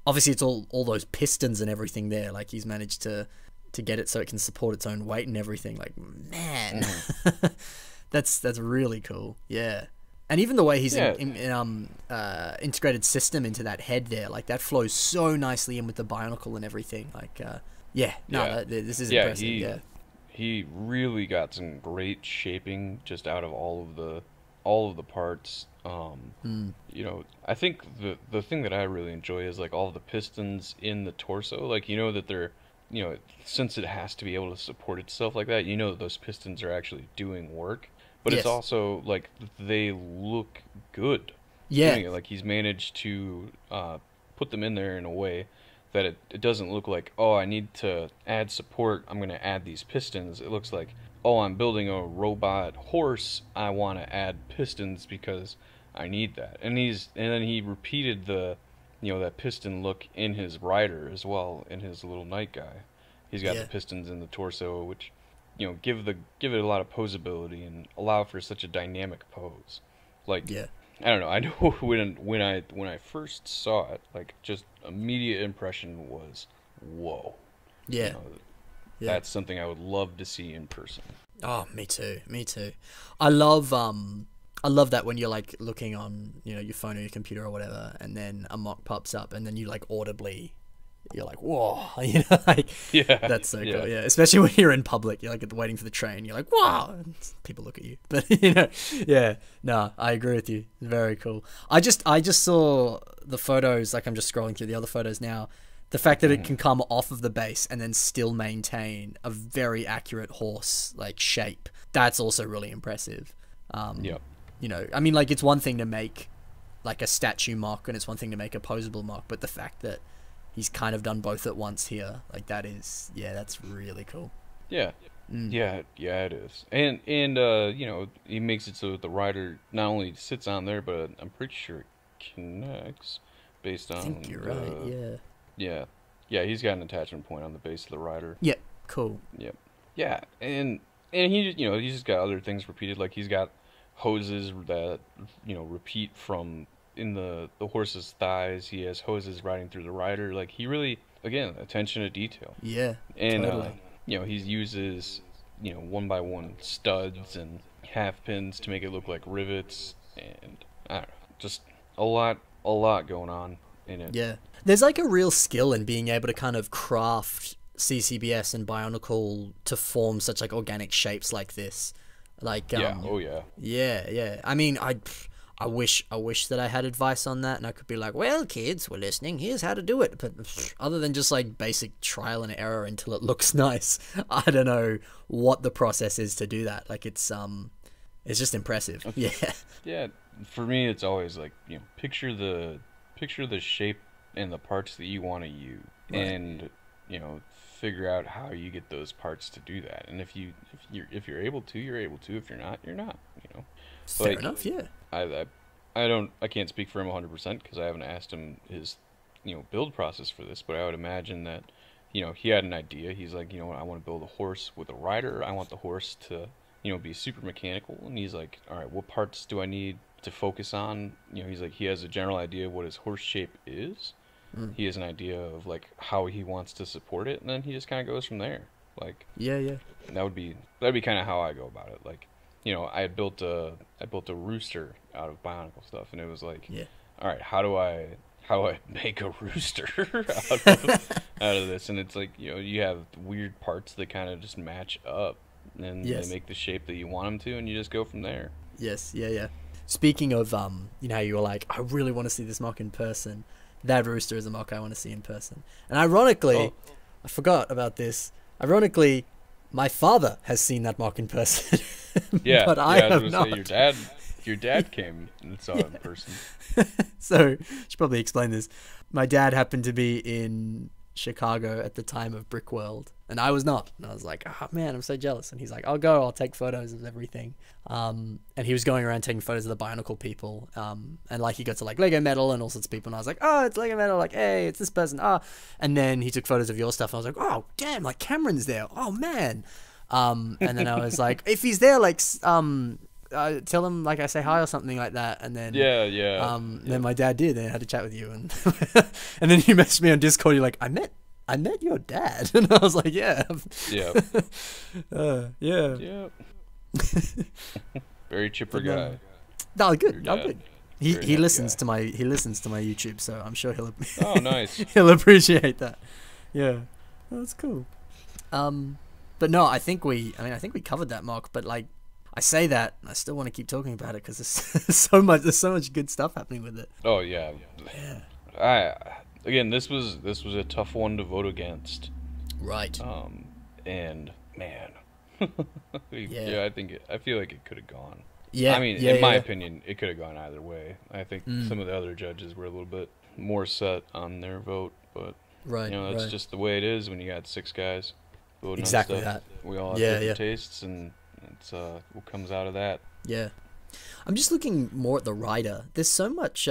obviously it's all those pistons and everything there. Like, he's managed to get it so it can support its own weight and everything. Like, man, that's really cool. Yeah. And even the way he's integrated system into that head there, like, that flows so nicely in with the Bionicle and everything. Like, this is impressive. He really got some great shaping just out of all of the parts. I think the thing that I really enjoy is like all the pistons in the torso. Like, that they're, since it has to be able to support itself like that, that those pistons are actually doing work. But Yes. it's also like they look good. Yeah. Doing it. Like, he's managed to put them in there in a way that it doesn't look like, oh, I need to add support, I'm going to add these pistons. It looks like, oh, I'm building a robot horse, I want to add pistons because I need that. And then he repeated that piston look in his rider as well, in his little knight guy. He's got the pistons in the torso, which give it a lot of posability and allow for such a dynamic pose. Like, I don't know. I know when I first saw it, like, just immediate impression was, whoa. Yeah. That's something I would love to see in person. Oh, me too. I love that when you're like looking on, your phone or your computer or whatever, and then a mock pops up, and then you like audibly, you're like, whoa, like, Yeah, that's so cool. Yeah, especially when you're in public, you're like waiting for the train, you're like, wow, and people look at you, but I agree with you. Very cool. I just saw the photos, like, I'm just scrolling through the other photos now. The fact that it can come off of the base and then still maintain a very accurate horse like shape, that's also really impressive. Yep. I mean, like, it's one thing to make like a statue mock, and it's one thing to make a posable mock, but the fact that he's kind of done both at once here, like, that's really cool. Yeah. Yeah, it is. And he makes it so that the rider not only sits on there, but I'm pretty sure it connects based on. I think you're right. Yeah. Yeah, he's got an attachment point on the base of the rider. Yep. Cool. Yep. Yeah, and he he's just got other things repeated. Like, he's got hoses that repeat from in the horse's thighs. He has hoses riding through the rider. Like, he really, again, attention to detail. Yeah. And totally. he uses 1x1 studs and half pins to make it look like rivets, and I don't know, just a lot going on in it. Yeah. There's like a real skill in being able to kind of craft CCBS and Bionicle to form such like organic shapes like this. Like, yeah. I mean, I wish that I had advice on that, and I could be like, well, kids, we're listening, here's how to do it. But other than just like basic trial and error until it looks nice, I don't know what the process is to do that. Like, it's just impressive. Yeah. Yeah. For me, it's always like, picture the shape and the parts that you want to use, right, and figure out how you get those parts to do that. And if you're able to, you're able to. If you're not, you're not. Fair enough. Yeah. I can't speak for him 100% because I haven't asked him his, build process for this, but I would imagine that, he had an idea. He's like, what, I want to build a horse with a rider. I want the horse to, be super mechanical. And he's like, all right, what parts do I need to focus on? He's like, he has a general idea of what his horse shape is. He has an idea of like how he wants to support it, and then he just kind of goes from there. Like, yeah. that'd be kind of how I go about it. Like, I built a rooster out of Bionicle stuff, and it was like, all right, how do I make a rooster out of this? And it's like, you have weird parts that kind of just match up, and they make the shape that you want them to, and you just go from there. Yes, yeah. Speaking of, how you were like, I really want to see this mock in person. That rooster is a mock I want to see in person. And ironically, I forgot about this. Ironically, my father has seen that mock in person. Yeah, but I have not. Say, your dad came and saw it in person. So, I should probably explain this. My dad happened to be in Chicago at the time of Brick World, and I was not. And I was like, oh man, I'm so jealous. And he's like, I'll go, I'll take photos of everything. And he was going around taking photos of the Bionicle people. And like he got to like Lego Metal and all sorts of people, and I was like, oh, it's Lego Metal, like, hey, it's this person. And then he took photos of your stuff, and I was like, oh damn, like Cameron's there. Oh man. And then I was like, if he's there, like tell him like I say hi or something like that. And then then my dad did, and I had to chat with you, and and then you messaged me on Discord. You're like, I met your dad, and I was like, yeah. Yeah. Very chipper guy. No, good. Oh, good. He listens to my YouTube, so I'm sure he'll. Oh, nice. He'll appreciate that. Yeah, that's cool. But no, I think we covered that, Mark. But like, I say that, I still want to keep talking about it because there's so much good stuff happening with it. Oh yeah. Again, this was a tough one to vote against. Right. And man, I feel like it could have gone. Yeah. I mean, in my opinion, it could have gone either way. I think some of the other judges were a little bit more set on their vote, but that's just the way it is when you got 6 guys voting exactly on stuff. That. We all have different tastes, and it's what comes out of that. Yeah. I'm just looking more at the rider. There's so much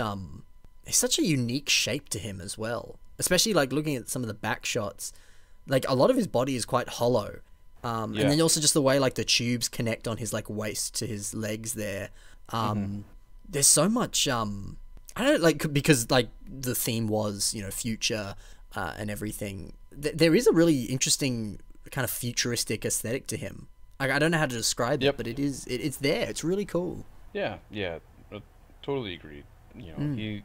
it's such a unique shape to him as well. Especially like looking at some of the back shots. Like a lot of his body is quite hollow. And then also just the way like the tubes connect on his like waist to his legs there. There's so much I don't know, like, because like the theme was, future and everything. There is a really interesting kind of futuristic aesthetic to him. Like, I don't know how to describe it, but it's there. It's really cool. Yeah, I totally agreed. He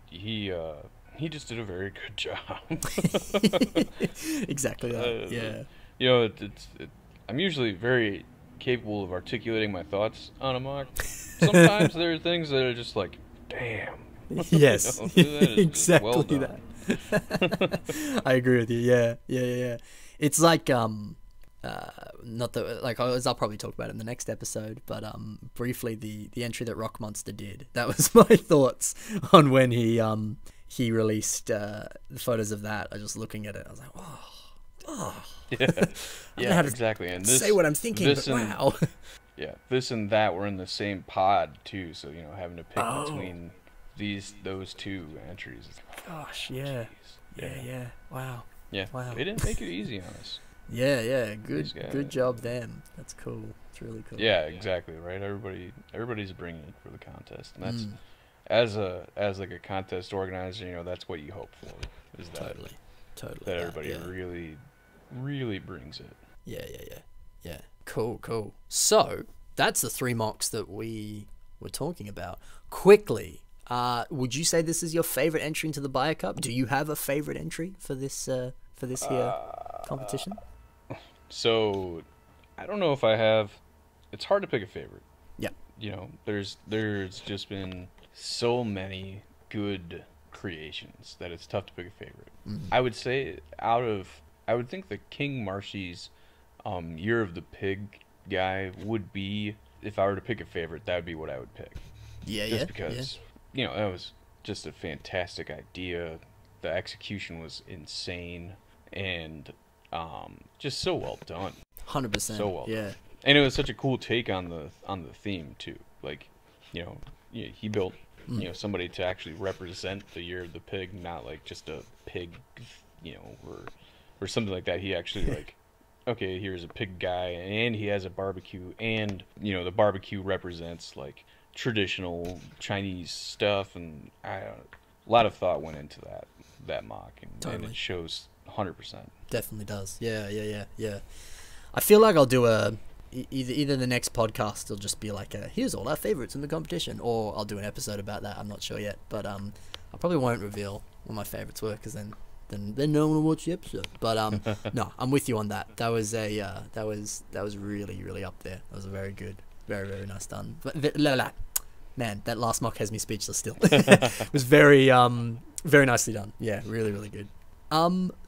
just did a very good job. Exactly that. I'm usually very capable of articulating my thoughts on a mock. Sometimes there are things that are just like, damn. Yes, exactly well that. I agree with you. Yeah. It's like not the like I'll probably talk about it in the next episode, but briefly the entry that Rock Monster did. That was my thoughts on when he released the photos of that. I was just looking at it. I was like, oh. Yeah, exactly. And say what I'm thinking, but wow. Yeah, this and that were in the same pod too, so having to pick between those 2 entries. Gosh, yeah. Wow. Yeah. Wow. They didn't make it easy on us. Yeah. Good job, them. That's cool. It's really cool. Yeah, exactly. Right. Everybody's bringing it for the contest, and that's as like a contest organizer, that's what you hope for. Is that totally that everybody really brings it. Yeah. Cool. So that's the 3 mocks that we were talking about. Quickly, would you say this is your favorite entry into the BioCup? Do you have a favorite entry for this here competition? So I don't know if I have. It's hard to pick a favorite. Yeah. There's just been so many good creations that it's tough to pick a favorite. I would say I would think the King Marshy's Year of the Pig guy would be, if I were to pick a favorite, that would be what I would pick. Just because, that was just a fantastic idea. The execution was insane and just so well done. 100%. So well yeah. done. And it was such a cool take on the theme too. Like, he built you know, somebody to actually represent the year of the pig, not like just a pig, you know, or something like that. He actually like, okay, here's a pig guy, and he has a barbecue, and you know, the barbecue represents like traditional Chinese stuff, and a lot of thought went into that mock, and Totally. it shows 100%. Definitely does. Yeah. I feel like I'll do either the next podcast will just be like here's all our favorites in the competition, or I'll do an episode about that. I'm not sure yet, but I probably won't reveal what my favorites were, because then no one will watch the episode. But no, I'm with you on that. That was really, really up there. That was a very good, very, very nice done. But man, that last mock has me speechless still. It was very very nicely done. Yeah, really, really good.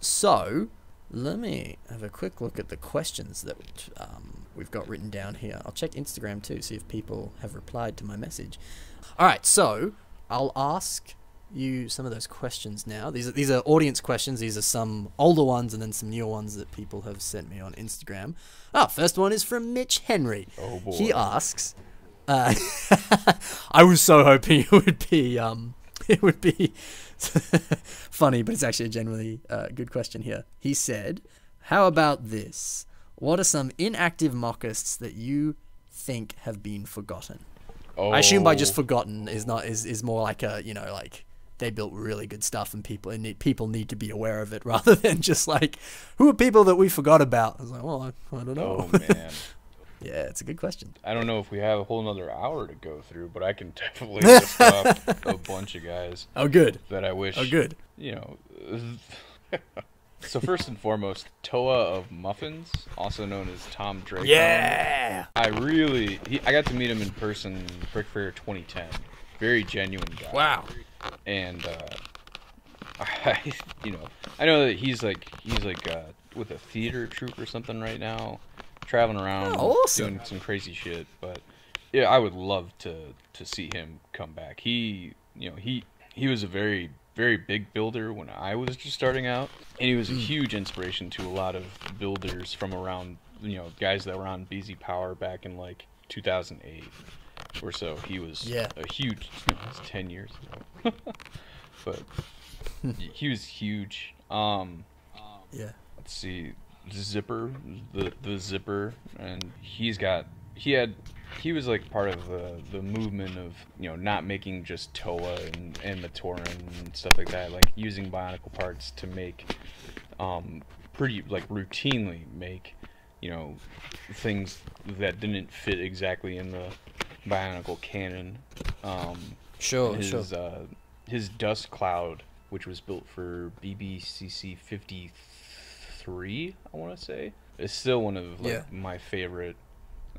So let me have a quick look at the questions that we've got written down here. I'll check Instagram too, see if people have replied to my message. All right, so I'll ask you some of those questions now. These are audience questions. These are some older ones and then some newer ones that people have sent me on Instagram. First one is from Mitch Henry. Oh boy. He asks, I was so hoping it would be funny, but it's actually a genuinely good question here. He said, how about this? What are some inactive mockists that you think have been forgotten? Oh. I assume by just forgotten is more like a, you know, like they built really good stuff and people need to be aware of it, rather than just like, who are people that we forgot about? I was like, well, I don't know. Oh man. Yeah, it's a good question. I don't know if we have a whole nother hour to go through, but I can definitely list off a bunch of guys Oh, good. that I wish. Oh, good. You know. So first and foremost, Toa of Muffins, also known as Tom Drake. Yeah. I got to meet him in person, Brick Fair 2010. Very genuine guy. Wow. And I know that he's like with a theater troupe or something right now, traveling around, awesome. doing some crazy shit. But yeah, I would love to see him come back. He was a very, very big builder when I was just starting out, and he was a huge inspiration to a lot of builders from around, you know, guys that were on BZ Power back in like 2008 or so. He was a huge, that's 10 years ago. But he was huge. Yeah. Let's see, Zipper, the Zipper, and he was like part of the movement of, you know, not making just Toa and Matoran and stuff like that, like using Bionicle parts to make pretty like routinely make, you know, things that didn't fit exactly in the Bionicle canon. Sure. His Dust Cloud, which was built for BBCC 53, I want to say, is still one of like my favorite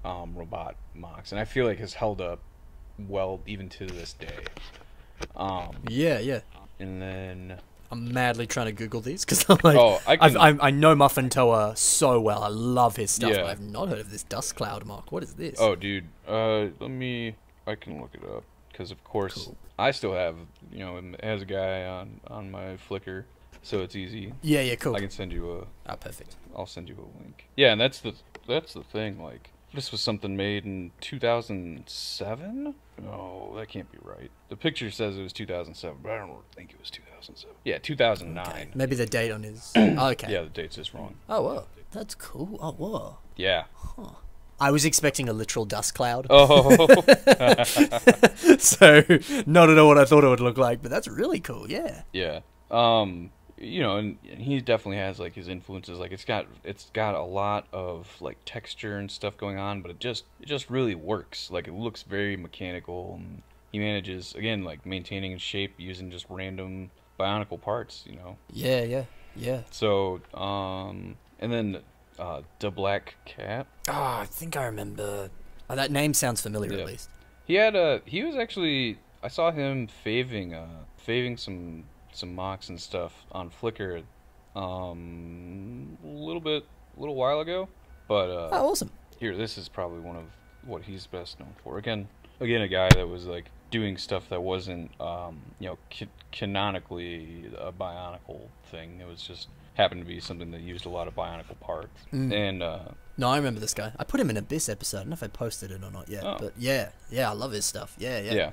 robot mocks, and I feel like has held up well even to this day. Yeah. And then I'm madly trying to Google these because I'm like, I know Muffin Toa so well. I love his stuff. Yeah. But I've not heard of this Dust Cloud mock. What is this? Oh, dude, I can look it up because of course I still have, you know, it has a guy on my Flickr, so it's easy. Yeah, cool. I can send you perfect. I'll send you a link. Yeah, and that's the thing. Like, this was something made in 2007. No, that can't be right. The picture says it was 2007, but I don't think it was 2007. Yeah, 2009. Okay. Maybe the date on his. Okay. Yeah, the date's just wrong. Oh, whoa. That's cool. Oh, whoa. Yeah. I was expecting a literal dust cloud. Oh. So, not at all what I thought it would look like, but that's really cool. Yeah. Yeah. You know, and he definitely has like his influences. Like, it's got a lot of like texture and stuff going on, but it just really works. Like, it looks very mechanical, and he manages, again, like maintaining his shape using just random Bionicle parts, you know. Yeah. So, and then the Black Cat. Oh, I think I remember. Oh, that name sounds familiar, at least. He was actually, I saw him faving some mocks and stuff on Flickr a little while ago, but oh, awesome. Here, this is probably one of what he's best known for. Again, a guy that was like doing stuff that wasn't you know, canonically a Bionicle thing. It was just happened to be something that used a lot of Bionicle parts. And no, I remember this guy. I put him in Abyss episode. I don't know if I posted it or not yet, but yeah, I love his stuff. Yeah.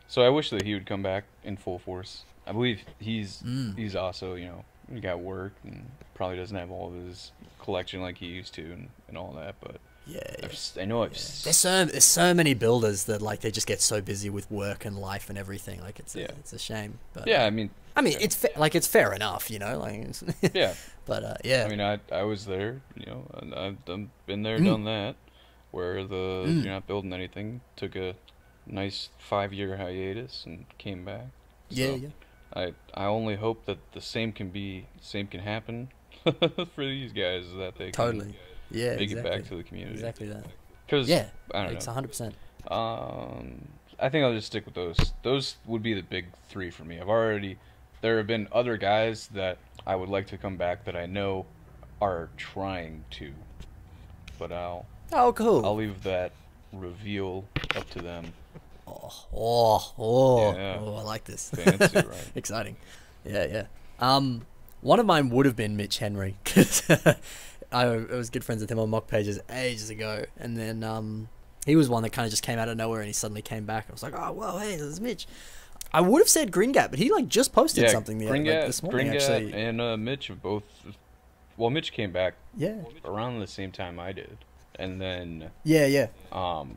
So I wish that he would come back in full force. I believe he's also, you know, he got work and probably doesn't have all of his collection like he used to and all that, but Yeah, I know I've there's so many builders that like they just get so busy with work and life and everything. Like it's a shame. But, yeah, I mean it's fair enough, you know. Like yeah, but yeah. I mean I was there, you know, and I've been there, done that, where you're not building anything. Took a nice 5-year hiatus and came back. So yeah. I only hope that the same can happen for these guys, that they Totally. can Yeah, make it back to the community. Exactly that. Because Yeah, I don't it's know. 100%. I think I'll just stick with those. Those would be the big 3 for me. There have been other guys that I would like to come back that I know are trying to, but Oh, I'll cool. leave that reveal up to them. Yeah. I like this. Fancy, right? Exciting. Yeah. One of mine would have been Mitch Henry, because I was good friends with him on Mock Pages ages ago, and then he was one that kind of just came out of nowhere, and he suddenly came back. I was like, oh, whoa, hey, this is Mitch. I would have said Green Gap, but he like just posted something this morning, actually. And Mitch have both. Well, Mitch came back Yeah. around the same time I did, and then Yeah.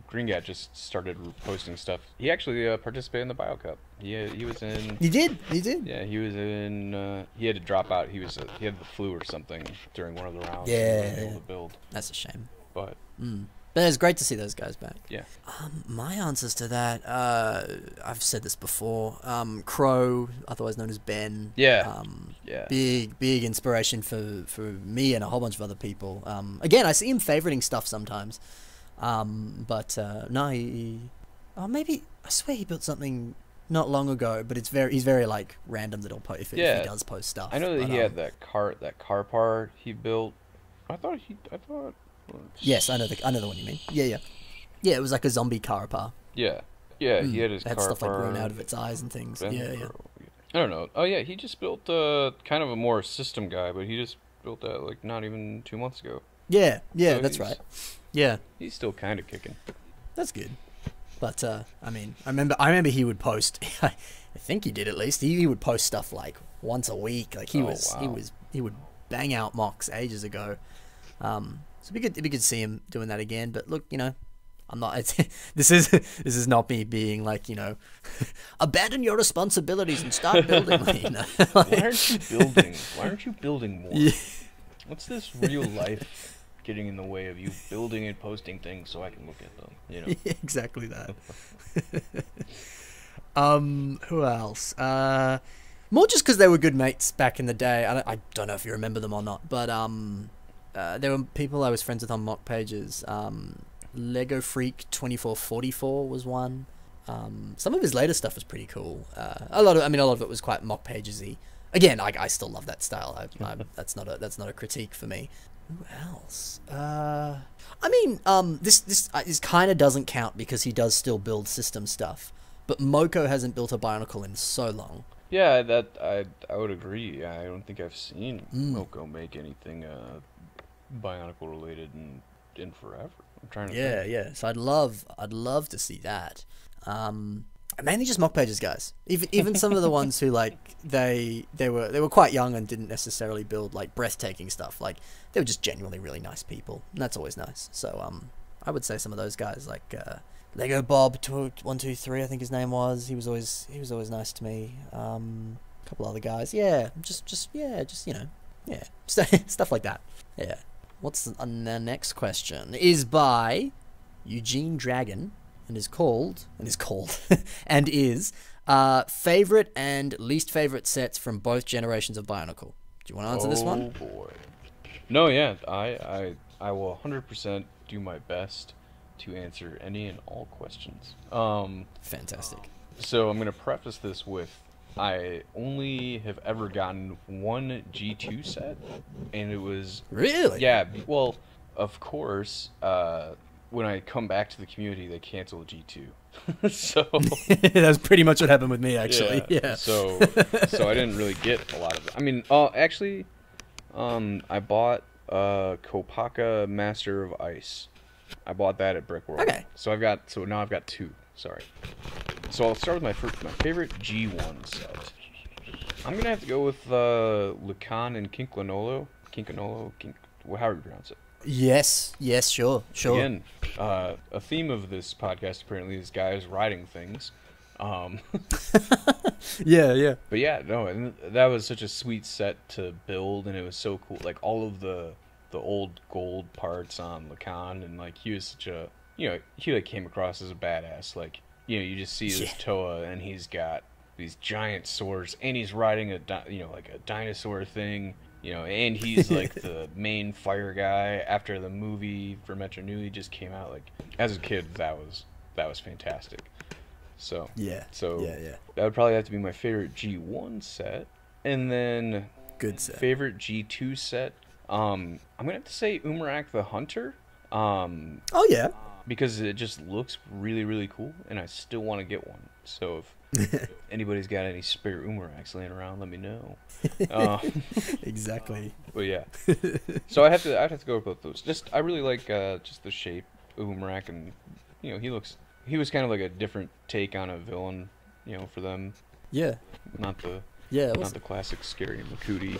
Green Gat just started posting stuff. He actually participated in the Bio Cup. He was in. He did. Yeah, he was in. He had to drop out. He had the flu or something during one of the rounds. Yeah. He wasn't able to build. That's a shame. But But it's great to see those guys back. yeah, My answers to that, I've said this before. Crow, otherwise known as Ben. Yeah. Big inspiration for me and a whole bunch of other people. Again, I see him favoriting stuff sometimes. But no, maybe I swear he built something not long ago, but he's very like random that he'll post if he does post stuff. I know that he had that car part he built. I thought. Yes, I know the one you mean. Yeah. It was like a zombie Karapar. Yeah. He had his It had car stuff like part. grown out of its eyes and things. Yeah. I don't know. Oh yeah, he just built kind of a more system guy, but he just built that like not even 2 months ago. Yeah, So that's right. Yeah, He's still kind of kicking. that's good. But I mean, I remember he would post. I think he did at least. He would post stuff like once a week. Like he would bang out mocks ages ago. So it'd be good to see him doing that again. But look, you know, I'm not. This is not me being like, you know, abandon your responsibilities and start building. You know? Why aren't you building? Why aren't you building more? Yeah. What's this real life getting in the way of you building and posting things so I can look at them? You know. Yeah, exactly that. Who else? More just because they were good mates back in the day. I don't know if you remember them or not, but there were people I was friends with on Mock Pages. Lego Freak 2444 was one. Some of his later stuff was pretty cool. A lot of it was quite Mock Pages-y. Again, I still love that style. That's not a critique for me. Who else? This kind of doesn't count because he does still build system stuff. But Moko hasn't built a Bionicle in so long. Yeah, that I would agree. I don't think I've seen Moko make anything Bionicle related in forever. I'm trying to think. Yeah. So I'd love to see that. Mainly just Mock Pages guys. Even some of the ones who like they were quite young and didn't necessarily build like breathtaking stuff. Like they were just genuinely really nice people, and that's always nice. So I would say some of those guys like Lego Bob 123, I think his name was. He was always nice to me. A couple other guys. Yeah, just you know, yeah, stuff like that. Yeah. What's the next question? Is by Eugene Dragon and is favorite and least favorite sets from both generations of Bionicle. Do you want to answer this one? Oh boy. No, yeah, I will 100% do my best to answer any and all questions. Fantastic. So I'm gonna preface this with I only have ever gotten one G2 set, and it was Really? yeah. Well, of course, when I come back to the community, they cancel G2. So That's pretty much what happened with me, actually. Yeah. So I didn't really get a lot of it. I mean, actually, I bought Kopaka Master of Ice. I bought that at Brick World. Okay. So now I've got two. Sorry. So I'll start with my favorite G1 set. I'm gonna have to go with Lacan and Kinklanolo. However you pronounce it. Yes, sure. Again, a theme of this podcast apparently is guys riding things. Yeah. But yeah, no, and that was such a sweet set to build, and it was so cool. Like all of the old gold parts on Lacan, and like he was such a, he like came across as a badass. Like, you just see this Toa, and he's got these giant swords, and he's riding like a dinosaur thing. And he's like the main fire guy. After the movie for Metro Nui just came out, like as a kid, that was fantastic. So yeah. That would probably have to be my favorite G1 set, and then good set. Favorite G2 set. I'm gonna have to say Umarak the Hunter. Oh yeah. Because it just looks really, really cool, and I still want to get one. So if anybody's got any spare Umaraks laying around, let me know. Exactly. But yeah, so I'd have to go with both those. I really like just the shape of Umarak, and he was kind of like a different take on a villain, for them. Yeah. Not the the classic scary Makudi.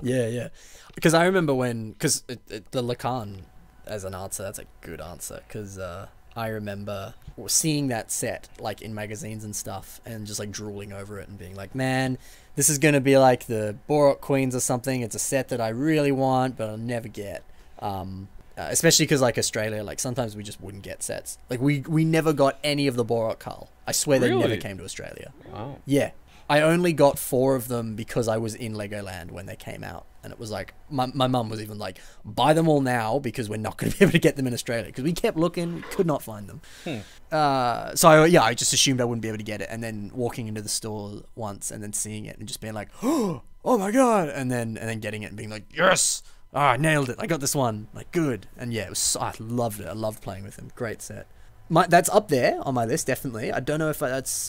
Yeah. Because I remember the Lacan as an answer, that's a good answer, because I remember seeing that set like in magazines and stuff, and just like drooling over it and being like, man, this is gonna be like the Boros Queens or something. It's a set that I really want, but I'll never get. Especially because like Australia, like sometimes we just wouldn't get sets. Like we never got any of the Boros Cull. I swear they never came to Australia. Wow. Yeah. I only got 4 of them because I was in Legoland when they came out. And it was like, my mum was even like, buy them all now because we're not going to be able to get them in Australia. Because we kept looking, we could not find them. So I just assumed I wouldn't be able to get it. And then walking into the store once and then seeing it and just being like, oh my God. And then getting it and being like, yes, I nailed it. I got this one. Like, good. And yeah, I loved it. I loved playing with him. Great set. That's up there on my list, definitely. I don't know if that's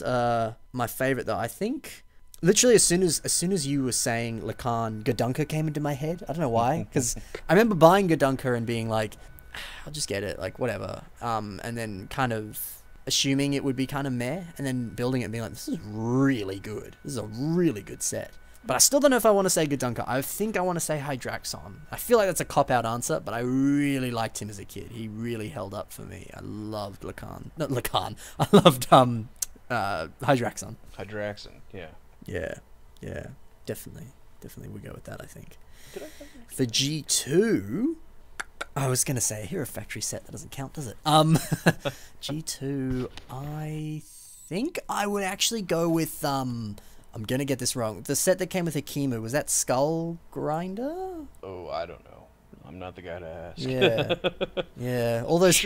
my favorite though. I think literally as soon as you were saying Lacan, Gadunka came into my head. I don't know why, because I remember buying Gadunka and being like, I'll just get it, like whatever. And then kind of assuming it would be kind of meh, and then building it and being like, this is really good. This is a really good set. But I still don't know if I want to say Gadunka. I think I want to say Hydraxon. I feel like that's a cop-out answer, but I really liked him as a kid. He really held up for me. I loved Lacan. Not Lacan. I loved Hydraxon. Hydraxon, yeah. Yeah. Definitely we go with that, I think. For G2, I was going to say a Hero Factory set. That doesn't count, does it? G2, I think I would actually go with... I'm going to get this wrong. The set that came with Hakimu, was that Skull Grinder? Oh, I don't know. I'm not the guy to ask. Yeah. All those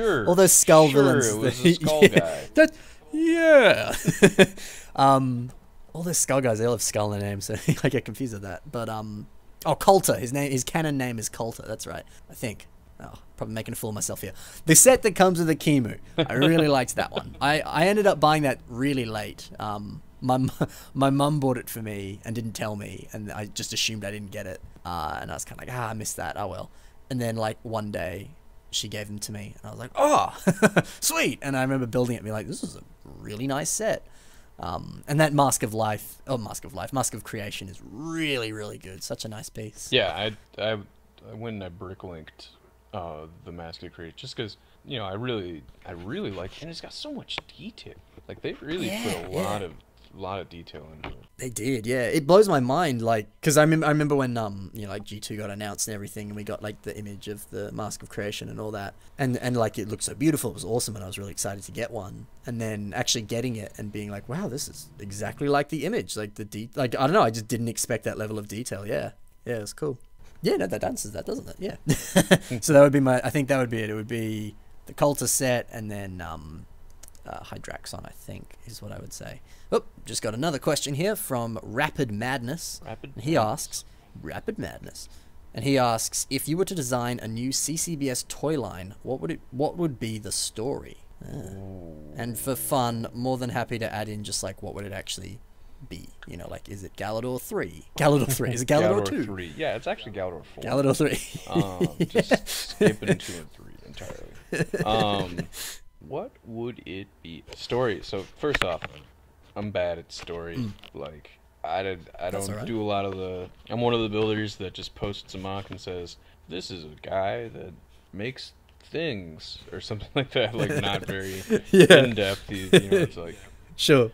skull villains. It was the skull guy. All those skull guys, they all have skull in their names, so I get confused with that. But Coulter. His canon name is Coulter. That's right. I think. Oh, probably making a fool of myself here. The set that comes with Hakimu, I really liked that one. I ended up buying that really late. My mum bought it for me and didn't tell me, and I just assumed I didn't get it. And I was kind of like, I missed that. Oh well. And then like one day, she gave them to me, and I was like, oh, sweet. And I remember building it and being like, this is a really nice set. And that Mask of Creation is really, really good. Such a nice piece. Yeah, I went and I bricklinked the Mask of Creation just because I really like it, and it's got so much detail. Like they really put a lot of detail into it. They did, yeah. It blows my mind, like, because I remember when like G2 got announced and everything, and we got like the image of the Mask of Creation and all that, and like it looked so beautiful, it was awesome, and I was really excited to get one. And then actually getting it and being like, wow, this is exactly like the image, like I don't know, I just didn't expect that level of detail. Yeah, it's cool. Yeah, no, that answers that, doesn't it? Yeah. So that would be I think that would be it. It would be the Coulter set, and then Hydraxon, I think, is what I would say. Oh, just got another question here from Rapid Madness. He asks, if you were to design a new CCBS toy line, what would be the story? And for fun, more than happy to add in just like what would it actually be? Like, is it Galador 3? Galador 3. Is it Galador 2? 3. Yeah, it's actually Galador 4. Galador 3. Just skipping 2 and 3 entirely. What would it be? Story. So first off, I'm bad at story. Like I That's don't alright. do a lot of the. I'm one of the builders that just posts a mock and says, "This is a guy that makes things" or something like that. Like not very Yeah. in depth. It's like. Sure.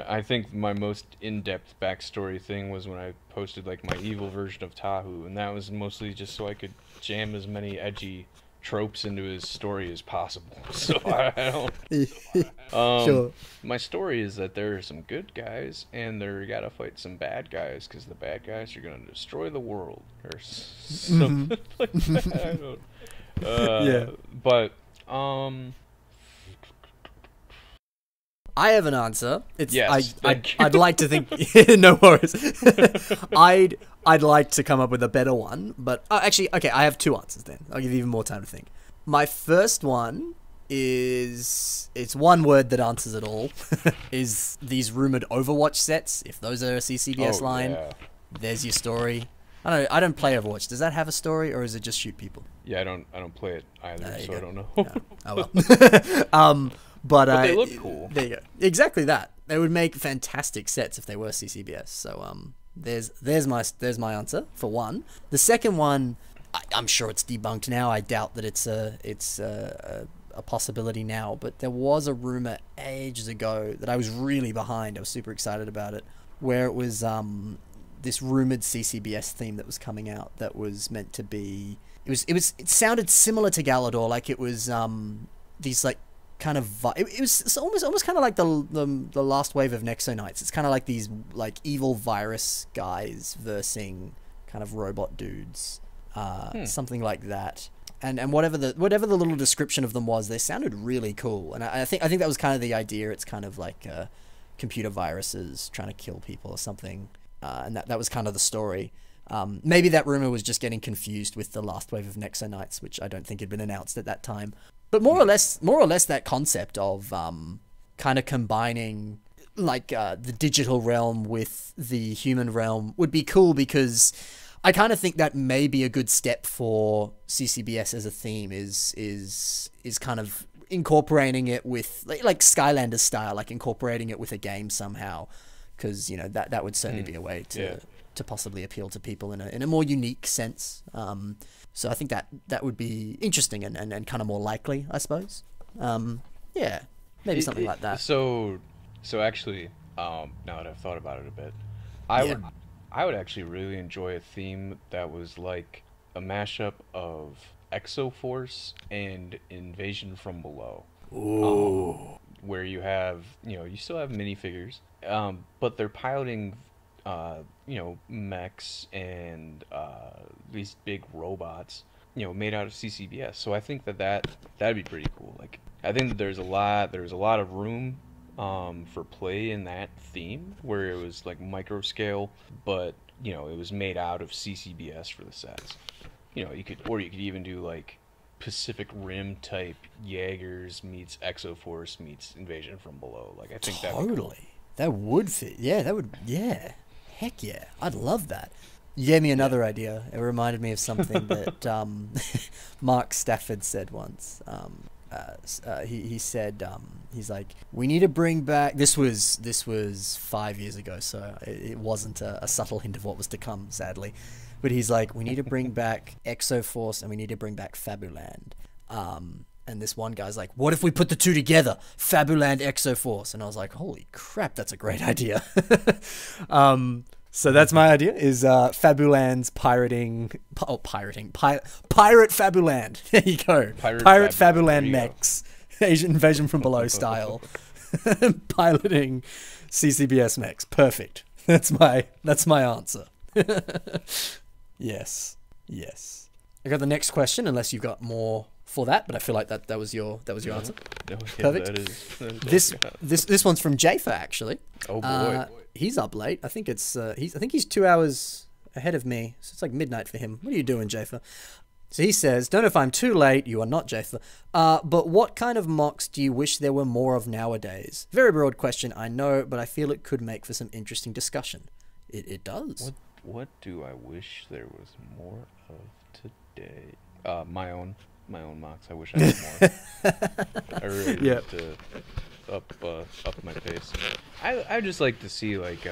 I think my most in-depth backstory thing was when I posted like my evil version of Tahu, and that was mostly just so I could jam as many edgy tropes into his story as possible. So I don't. Sure. My story is that there are some good guys, and they're gotta fight some bad guys because the bad guys are gonna destroy the world or something like that. I don't. Yeah. But I have an answer. It's Yes, thank you. I'd like to think no worries. I'd like to come up with a better one, but actually, okay, I have two answers then. I'll give you even more time to think. My first one is it's one word that answers it all. Is these rumored Overwatch sets? If those are a CCBS line, yeah. there's your story. I don't play Overwatch. Does that have a story, or is it just shoot people? Yeah, I don't play it either, There you so go. I don't know. Yeah. Oh well. But they look cool. There you go. Exactly that. They would make fantastic sets if they were CCBS. So there's my answer for one. The second one, I'm sure it's debunked now. I doubt that it's a possibility now. But there was a rumor ages ago that I was really behind. I was super excited about it, where it was this rumored CCBS theme that was coming out that was meant to be. It sounded similar to Galador, like it was these like kind of it was almost kind of like the last wave of Nexo Knights. It's kind of like these like evil virus guys versing kind of robot dudes, something like that. And whatever the little description of them was, they sounded really cool. And I think that was kind of the idea. It's kind of like computer viruses trying to kill people or something, and that was kind of the story. Maybe that rumor was just getting confused with the last wave of Nexo Knights, which I don't think had been announced at that time. But more or less that concept of kind of combining like the digital realm with the human realm would be cool, because I kind of think that may be a good step for CCBS as a theme is kind of incorporating it with like Skylanders style, like incorporating it with a game somehow, because that would certainly be a way to possibly appeal to people in a more unique sense. So I think that would be interesting and kind of more likely, I suppose. Yeah, maybe something like that. So actually, now that I've thought about it a bit, I would actually really enjoy a theme that was like a mashup of Exoforce and Invasion from Below. Ooh. Where you have, you still have minifigures, but they're piloting mechs and these big robots, made out of CCBS. So I think that'd be pretty cool. Like, I think that there's a lot of room for play in that theme, where it was like micro scale, but it was made out of CCBS for the sets. You could even do like Pacific Rim type Jaegers meets Exoforce meets Invasion from Below. Like, I think totally that would fit. Yeah, that would. Yeah. Heck yeah, I'd love that. You gave me another idea. It reminded me of something that Mark Stafford said once. He said, he's like, we need to bring back. This was 5 years ago, so it wasn't a subtle hint of what was to come, sadly. But he's like, we need to bring back Exoforce and we need to bring back Fabuland. And this one guy's like, what if we put the two together? Fabuland, Exoforce. And I was like, holy crap, that's a great idea. So that's my idea, is Fabuland's pirate Fabuland. There you go. Pirate Fabuland mechs. Asian Invasion from Below style. Piloting CCBS mechs. Perfect. That's my answer. Yes. I got the next question, unless you've got more for that, but I feel like that was your answer. No, Perfect. That is This one's from Jafer, actually. Oh boy. He's up late. I think he's 2 hours ahead of me, so it's like midnight for him. What are you doing, Jafer? So he says, don't know if I'm too late. You are not, Jafer. But what kind of mocks do you wish there were more of nowadays? Very broad question, I know, but I feel it could make for some interesting discussion. It does. What do I wish there was more of today? My own. my own mocks. I wish I had more. I really Yep. need to up my pace. I just like to see like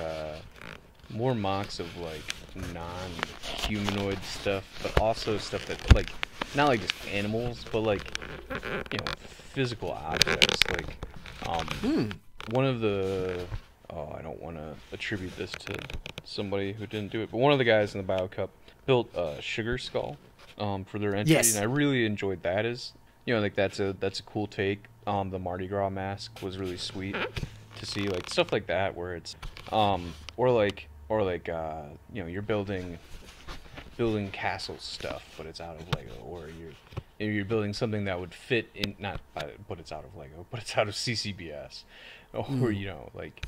more mocks of like non-humanoid stuff, but also stuff that like not like just animals, but like physical objects. Like one of the I don't want to attribute this to somebody who didn't do it, but one of the guys in the BioCup built a sugar skull for their entry, Yes. and I really enjoyed that. As like that's a cool take. The Mardi Gras mask was really sweet to see, like stuff like that where it's or like you're building castle stuff, but it's out of Lego, or you're building something that would fit in but it's out of Lego, but it's out of CCBS, or like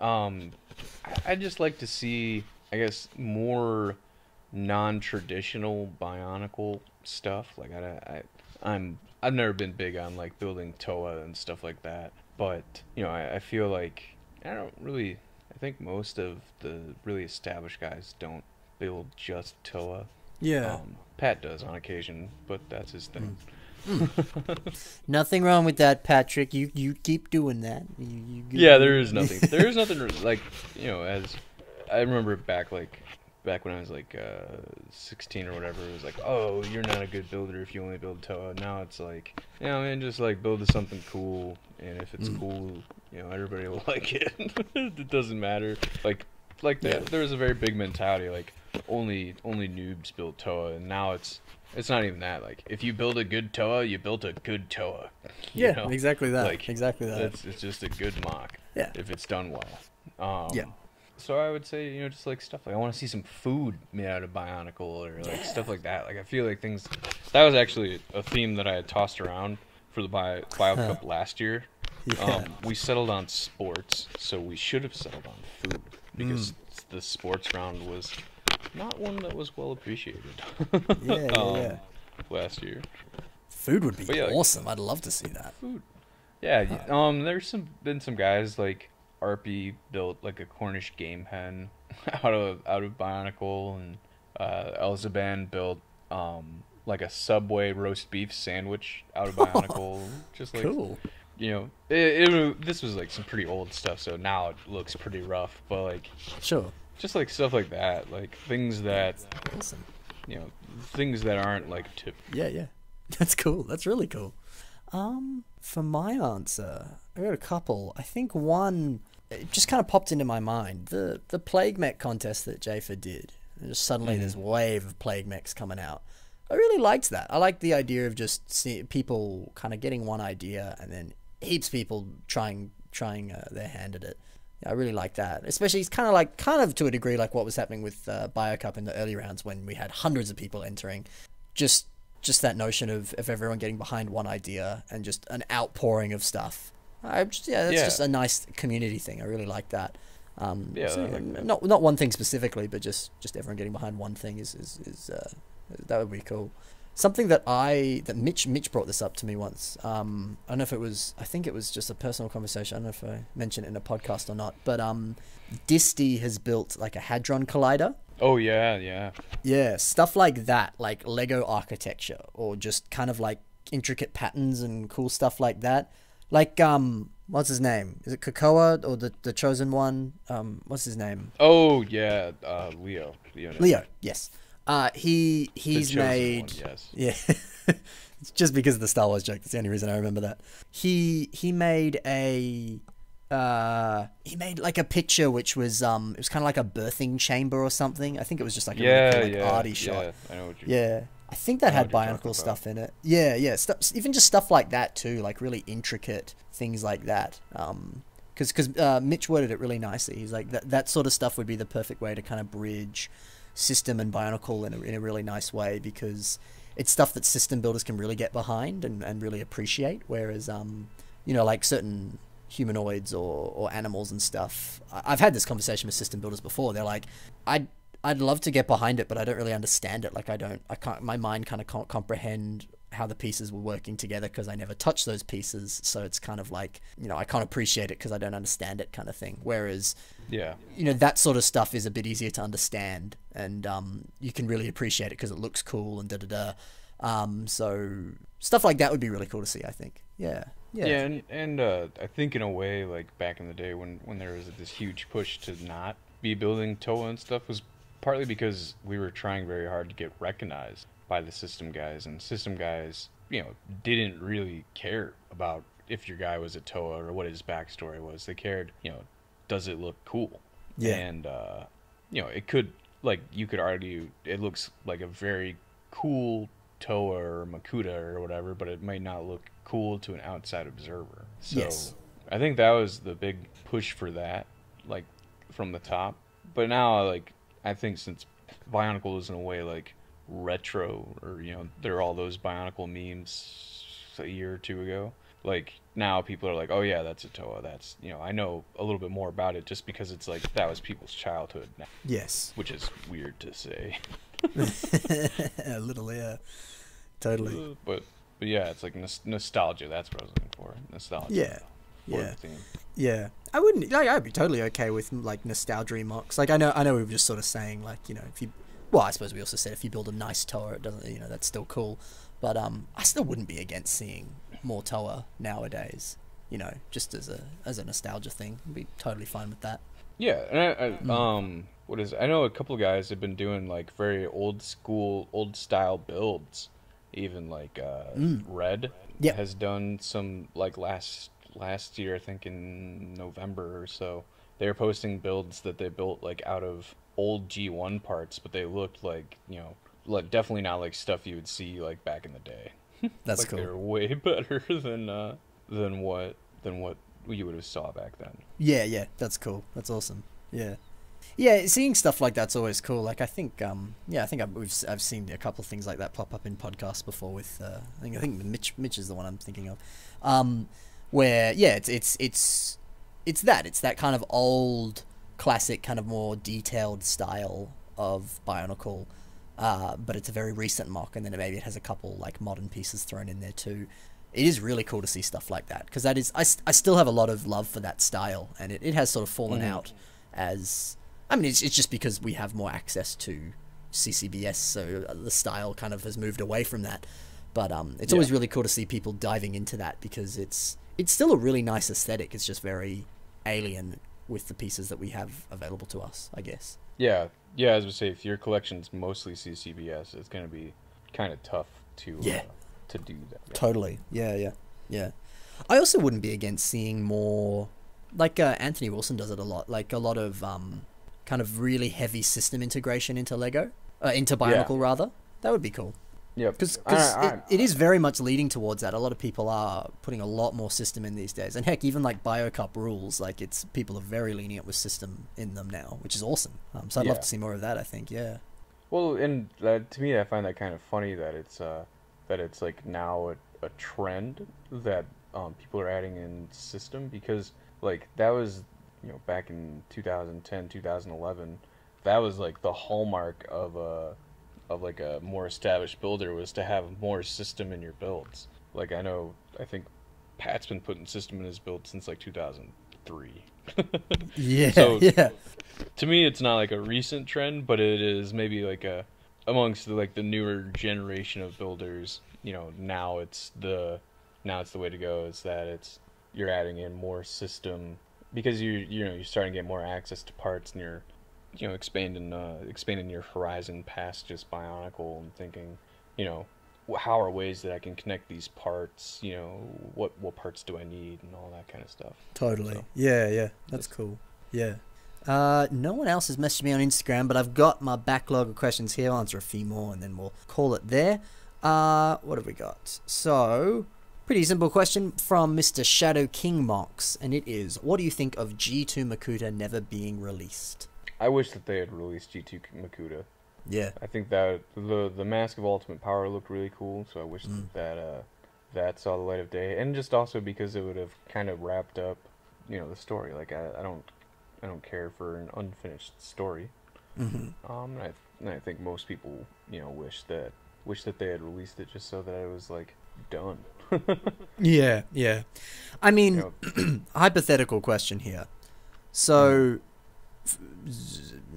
I just like to see, I guess, more non-traditional Bionicle stuff. Like I've never been big on like building Toa and stuff like that, but I feel like I think most of the really established guys don't build just Toa. Yeah. Pat does on occasion, but that's his thing. Nothing wrong with that, Patrick. You keep doing that. You Yeah, there is nothing. There is nothing like as I remember back when I was like 16 or whatever. It was like, oh, you're not a good builder if you only build Toa. Now it's like, man, just like build something cool, and if it's cool, everybody will like it. It doesn't matter. Like that. There was a very big mentality like only noobs build Toa, and now it's not even that. Like if you build a good Toa, you built a good Toa. Yeah, exactly that. Like, exactly that. It's just a good mock. Yeah. If it's done well. Yeah. So I would say, just like stuff like I want to see some food made out of Bionicle, or like stuff like that. Like I feel like things that was actually a theme that I had tossed around for the BioCup last year. Yeah. We settled on sports, so we should have settled on food because the sports round was not one that was well appreciated. Yeah. Last year. Food would be But yeah, like- awesome. I'd love to see that. Food. Yeah. There's been some guys like Arpy built like a Cornish game hen out of Bionicle, and Elzaban built like a Subway roast beef sandwich out of Bionicle. Just like Cool. this was like some pretty old stuff, so now it looks pretty rough. But like Sure. just like stuff like that, like things that Awesome. things that aren't like tip. Yeah. That's cool. That's really cool. For my answer, I got a couple. I think one, it just kind of popped into my mind. The Plague Mech contest that Jafer did. And just suddenly this wave of Plague Mechs coming out. I really liked that. I liked the idea of just people kind of getting one idea and then heaps of people trying their hand at it. Yeah, I really like that. Especially it's kind of to a degree like what was happening with BioCup in the early rounds when we had hundreds of people entering. Just that notion of everyone getting behind one idea and just an outpouring of stuff. That's just a nice community thing. I really like that. I like that. Not one thing specifically, but just everyone getting behind one thing is that would be cool. Something that Mitch brought this up to me once. I don't know if I think it was just a personal conversation. I don't know if I mentioned it in a podcast or not, but Disty has built like a Hadron Collider. Oh yeah. Yeah, stuff like that, like Lego architecture, or just kind of like intricate patterns and cool stuff like that. Like what's his name? Is it Krakoa or the chosen one? What's his name? Oh yeah, Leo. Leo, yes. He's The chosen made one, yes. Yeah. It's just because of the Star Wars joke. That's the only reason I remember that. He made like a picture which was it was kind of like a birthing chamber or something. I think it was just like a really cool, arty shot. Yeah, I know what you. Yeah, I think that had what you're talking Bionicle about. stuff in it. Yeah, even just stuff like that too, like really intricate things like that. Because Mitch worded it really nicely. He's like that sort of stuff would be the perfect way to kind of bridge system and Bionicle in a really nice way, because it's stuff that system builders can really get behind and really appreciate. Whereas like certain humanoids or animals and stuff, I've had this conversation with system builders before. They're like, I'd love to get behind it, but I don't really understand it. Like I can't, my mind kind of can't comprehend how the pieces were working together because I never touched those pieces. So it's kind of like, I can't appreciate it because I don't understand it, kind of thing. Whereas, Yeah. that sort of stuff is a bit easier to understand, and you can really appreciate it because it looks cool and So stuff like that would be really cool to see, I think. Yeah. And I think in a way, like back in the day when there was this huge push to not be building Toa and stuff, was partly because we were trying very hard to get recognized by the system guys, and system guys, didn't really care about if your guy was a Toa or what his backstory was. They cared, does it look cool? Yeah. And it could, like, you could argue it looks like a very cool Toa or Makuta or whatever, but it might not look cool to an outside observer. So Yes. I think that was the big push for that, like, from the top. But now, like, I think since Bionicle is in a way like retro, or there are all those Bionicle memes a year or two ago, like now people are like, oh yeah, that's a Toa, that's I know a little bit more about it, just because it's like that was people's childhood now. Yes. Which is weird to say. A little, yeah. Totally. But yeah, it's like nostalgia. That's what I was looking for. Nostalgia. Yeah. For Yeah. the theme. Yeah. I'd be totally okay with like nostalgia mocks. Like I know we were just sort of saying like, if you, well, I suppose we also said if you build a nice Toa, it doesn't, that's still cool. But I still wouldn't be against seeing more Toa nowadays. Just as a nostalgia thing, I'd be totally fine with that. Yeah, and I know a couple of guys have been doing like very old school, old style builds. Even like Red Yep. has done some, like last year, I think in November or so. They were posting builds that they built like out of old G1 parts, but they looked like like definitely not like stuff you would see like back in the day. That's Like cool. they were way better than what you would have saw back then. Yeah, that's cool. That's awesome. Yeah, seeing stuff like that's always cool. Like I think, I've seen a couple of things like that pop up in podcasts before. With I think Mitch is the one I'm thinking of, where it's that kind of old classic, kind of more detailed style of Bionicle, but it's a very recent mock, and then maybe it has a couple like modern pieces thrown in there too. It is really cool to see stuff like that, because that is I still have a lot of love for that style, and it has sort of fallen out as, I mean, it's just because we have more access to CCBS, so the style kind of has moved away from that. But it's always really cool to see people diving into that, because it's still a really nice aesthetic. It's just very alien with the pieces that we have available to us, I guess. Yeah, as we say, if your collection's mostly CCBS, it's going to be kind of tough to do that. Totally. Yeah. I also wouldn't be against seeing more, like Anthony Wilson does it a lot, like a lot of kind of really heavy system integration into Lego, into Bionicle rather. That would be cool. Yeah, Because it is very much leading towards that. A lot of people are putting a lot more system in these days. And heck, even like BioCup rules, like people are very lenient with system in them now, which is awesome. So I'd love to see more of that, I think, yeah. Well, and to me, I find that kind of funny that it's like now a trend that people are adding in system, because like that was, back in 2010, 2011, that was like the hallmark of like a more established builder, was to have more system in your builds. Like I think Pat's been putting system in his build since like 2003. Yeah, So, yeah. To me, it's not like a recent trend, but it is maybe like amongst the newer generation of builders. Now it's the way to go. Is that you're adding in more system, because you're starting to get more access to parts, and you're expanding your horizon past just Bionicle, and thinking, how are ways that I can connect these parts? What parts do I need, and all that kind of stuff. Totally. So, Yeah. That's cool. Yeah. No one else has messaged me on Instagram, but I've got my backlog of questions here. I'll answer a few more and then we'll call it there. What have we got? So, pretty simple question from Mr. Shadow King Mox, and it is, what do you think of G2 Makuta never being released? I wish that they had released G2 Makuta. Yeah. I think that the Mask of Ultimate Power looked really cool, so I wish that saw the light of day, and just also because it would have kind of wrapped up, the story. Like I don't care for an unfinished story. Mm-hmm. And I think most people, wish that they had released it just so that it was like done. Yeah. I mean, hypothetical question here. So,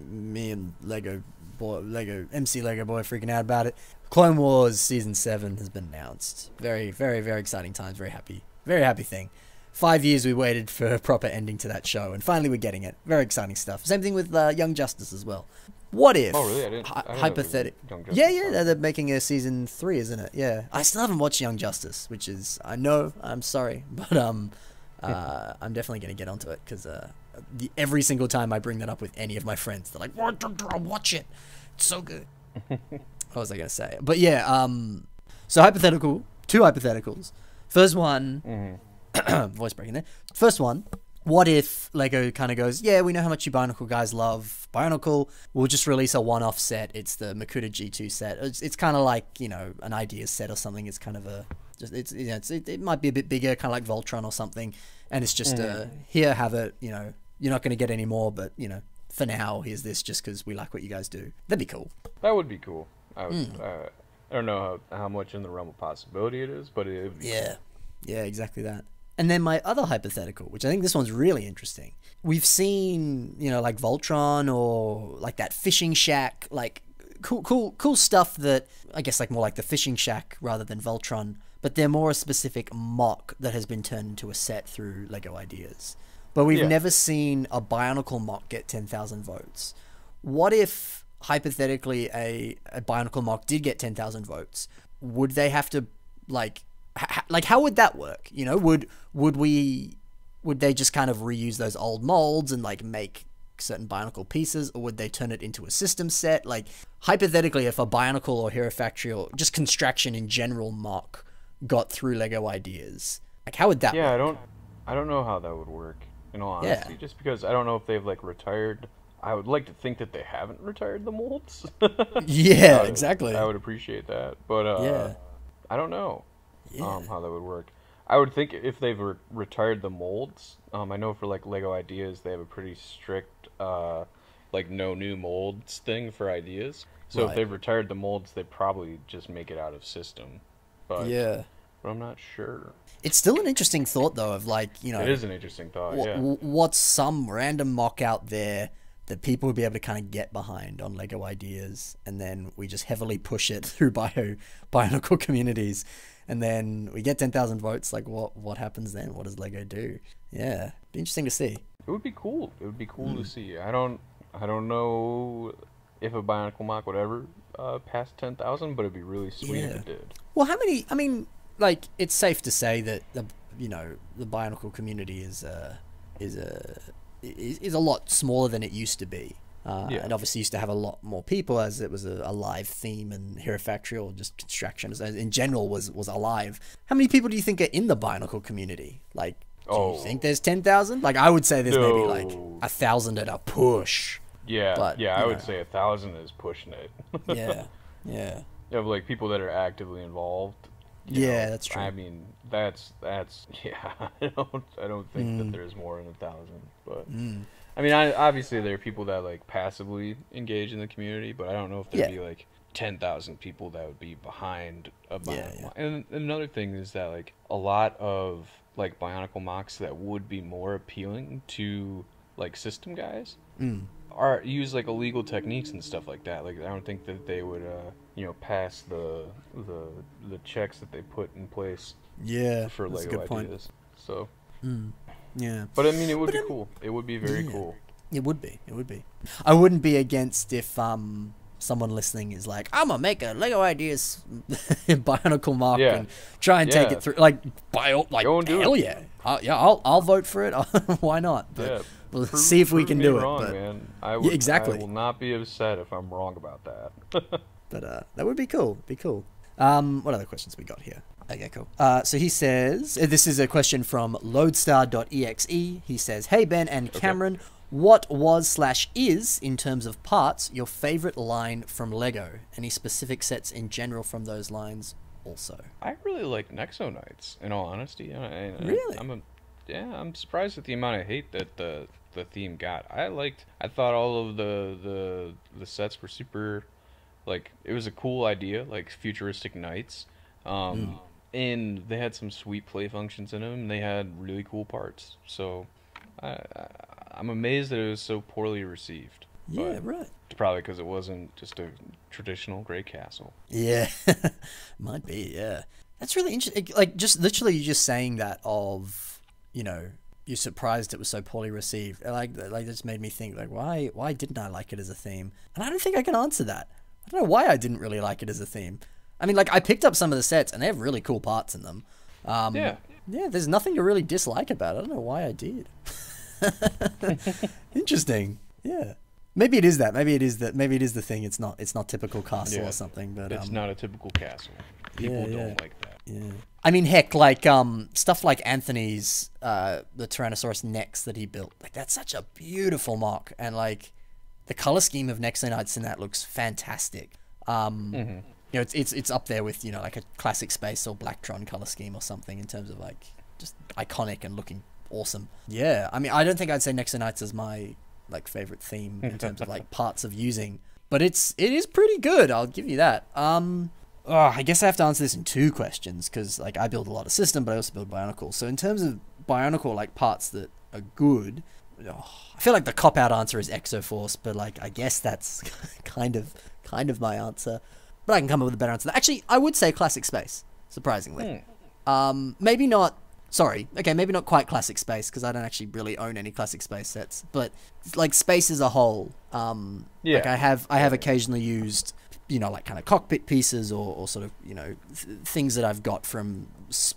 me and Lego Lego MC Lego Boy freaking out about it. Clone Wars Season 7 has been announced. Very, very, very exciting times. Very happy thing. 5 years we waited for a proper ending to that show, and finally we're getting it. Very exciting stuff. Same thing with Young Justice as well. What if? Oh really? I didn't. Hypothetical. Yeah. They're making a season 3, isn't it? Yeah. I still haven't watched Young Justice, which is I'm sorry, but I'm definitely gonna get onto it because every single time I bring that up with any of my friends, they're like, "Watch it, it's so good." What was I gonna say? But yeah. So two hypotheticals. First one. Voice breaking there. First one. What if Lego kind of goes, yeah, we know how much you Bionicle guys love Bionicle. We'll just release a one-off set. It's the Makuta G2 set. It's kind of like, an Ideas set or something. It's kind of it might be a bit bigger, kind of like Voltron or something. And it's just here, have it. You're not going to get any more, but for now, here's this just because we like what you guys do. That'd be cool. That would be cool. I don't know how much in the realm of possibility it is, but it would be cool. Yeah, exactly that. And then my other hypothetical, which I think this one's really interesting. We've seen, like Voltron or like that fishing shack, like cool stuff that I guess like more like the fishing shack rather than Voltron, but they're more a specific mock that has been turned into a set through Lego Ideas. But we've never seen a Bionicle mock get 10,000 votes. What if hypothetically a Bionicle mock did get 10,000 votes? Would they have to how would that work? Would they just kind of reuse those old molds and like make certain Bionicle pieces, or would they turn it into a system set? Like hypothetically, if a Bionicle or Hero Factory or just Construction in general mock got through Lego Ideas, like how would that work? I don't know how that would work in all honesty, just because I don't know if they've like retired. I would like to think that they haven't retired the molds. Yeah, exactly. I would appreciate that, but I don't know. Yeah. How that would work. I would think if they've retired the molds, I know for like Lego Ideas they have a pretty strict like no new molds thing for Ideas. So if they've retired the molds, they probably just make it out of system. But I'm not sure. It's still an interesting thought though of like, it is an interesting thought. What's some random mock out there that people would be able to kind of get behind on Lego Ideas, and then we just heavily push it through Bionicle communities. And then we get 10,000 votes. Like, what happens then? What does Lego do? Yeah, be interesting to see. It would be cool. It would be cool to see. I don't know if a Bionicle mock would ever pass 10,000, but it'd be really sweet if it did. Well, how many? I mean, like, it's safe to say that the Bionicle community is a lot smaller than it used to be. And obviously used to have a lot more people as it was a live theme, and Hero Factory or just Construction in general was alive. How many people do you think are in the Bionicle community? Like, do you think there's 10,000? Like, I would say there's maybe like 1,000 at a push. Yeah, but, I would say 1,000 is pushing it. Yeah. You have like people that are actively involved. That's true. I mean, that's yeah. I don't think that there's more than 1,000, but. I mean, obviously there are people that like passively engage in the community, but I don't know if there'd be like 10,000 people that would be behind a Bionicle mock. And another thing is that like a lot of like Bionicle mocks that would be more appealing to like system guys are use like illegal techniques and stuff like that. Like I don't think that they would pass the checks that they put in place for Lego Ideas. So yeah. But I mean, it would be cool. It would be very cool. It would be. I wouldn't be against if someone listening is like, I'm gonna make a Lego Ideas Bionicle mock and try and take it through. Like, hell yeah. I'll vote for it. Why not? But we'll see if we can do it. Wrong, man. I will not be upset if I'm wrong about that. But that would be cool. What other questions we got here? Okay, cool. So he says, this is a question from Loadstar.exe. He says, hey Ben and Cameron, what was/is, in terms of parts, your favorite line from Lego? Any specific sets in general from those lines also? I really like Nexo Knights, in all honesty. Really? I'm surprised at the amount of hate that the theme got. I thought all of the sets were super, like, it was a cool idea, like futuristic knights. And they had some sweet play functions in them, and they had really cool parts. So I'm amazed that it was so poorly received. Yeah, but right. it's probably because it wasn't just a traditional gray castle. Yeah, might be. Yeah, that's really interesting. Like, just literally, you just saying that of, you're surprised it was so poorly received. Like that just made me think, like, why didn't I like it as a theme? And I don't think I can answer that. I don't know why I didn't really like it as a theme. I mean, like, I picked up some of the sets, and they have really cool parts in them. Yeah. Yeah, there's nothing to really dislike about it. I don't know why I did. Interesting. Yeah. Maybe it is that. Maybe it is the thing. It's not typical castle or something. But it's not a typical castle. People don't like that. Yeah. I mean, heck, like stuff like Anthony's the Tyrannosaurus Nex that he built. Like, that's such a beautiful mock, and like the color scheme of Nexonites in that looks fantastic. It's up there with, like a classic space or Blacktron color scheme or something in terms of like just iconic and looking awesome. Yeah, I mean, I don't think I'd say Nexonites is my like favorite theme in terms of like parts of using, but it is pretty good. I'll give you that. I guess I have to answer this in two questions because like I build a lot of system, but I also build Bionicle. So in terms of Bionicle like parts that are good, I feel like the cop out answer is Exoforce, but like I guess that's kind of my answer. But I can come up with a better answer. Actually, I would say Classic Space, surprisingly. Maybe not... Sorry. Okay, maybe not quite Classic Space, because I don't actually really own any Classic Space sets. But, like, Space as a whole, like, I have occasionally used, like, kind of cockpit pieces or sort of, things that I've got from,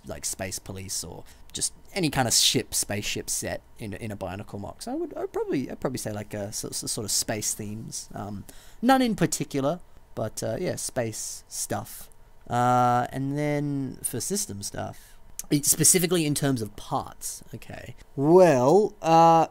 like, Space Police or just any kind of spaceship set in a Bionicle mock. So I'd probably say, like, sort of space themes. None in particular. But, space stuff. And then for system stuff, specifically in terms of parts, okay. Well,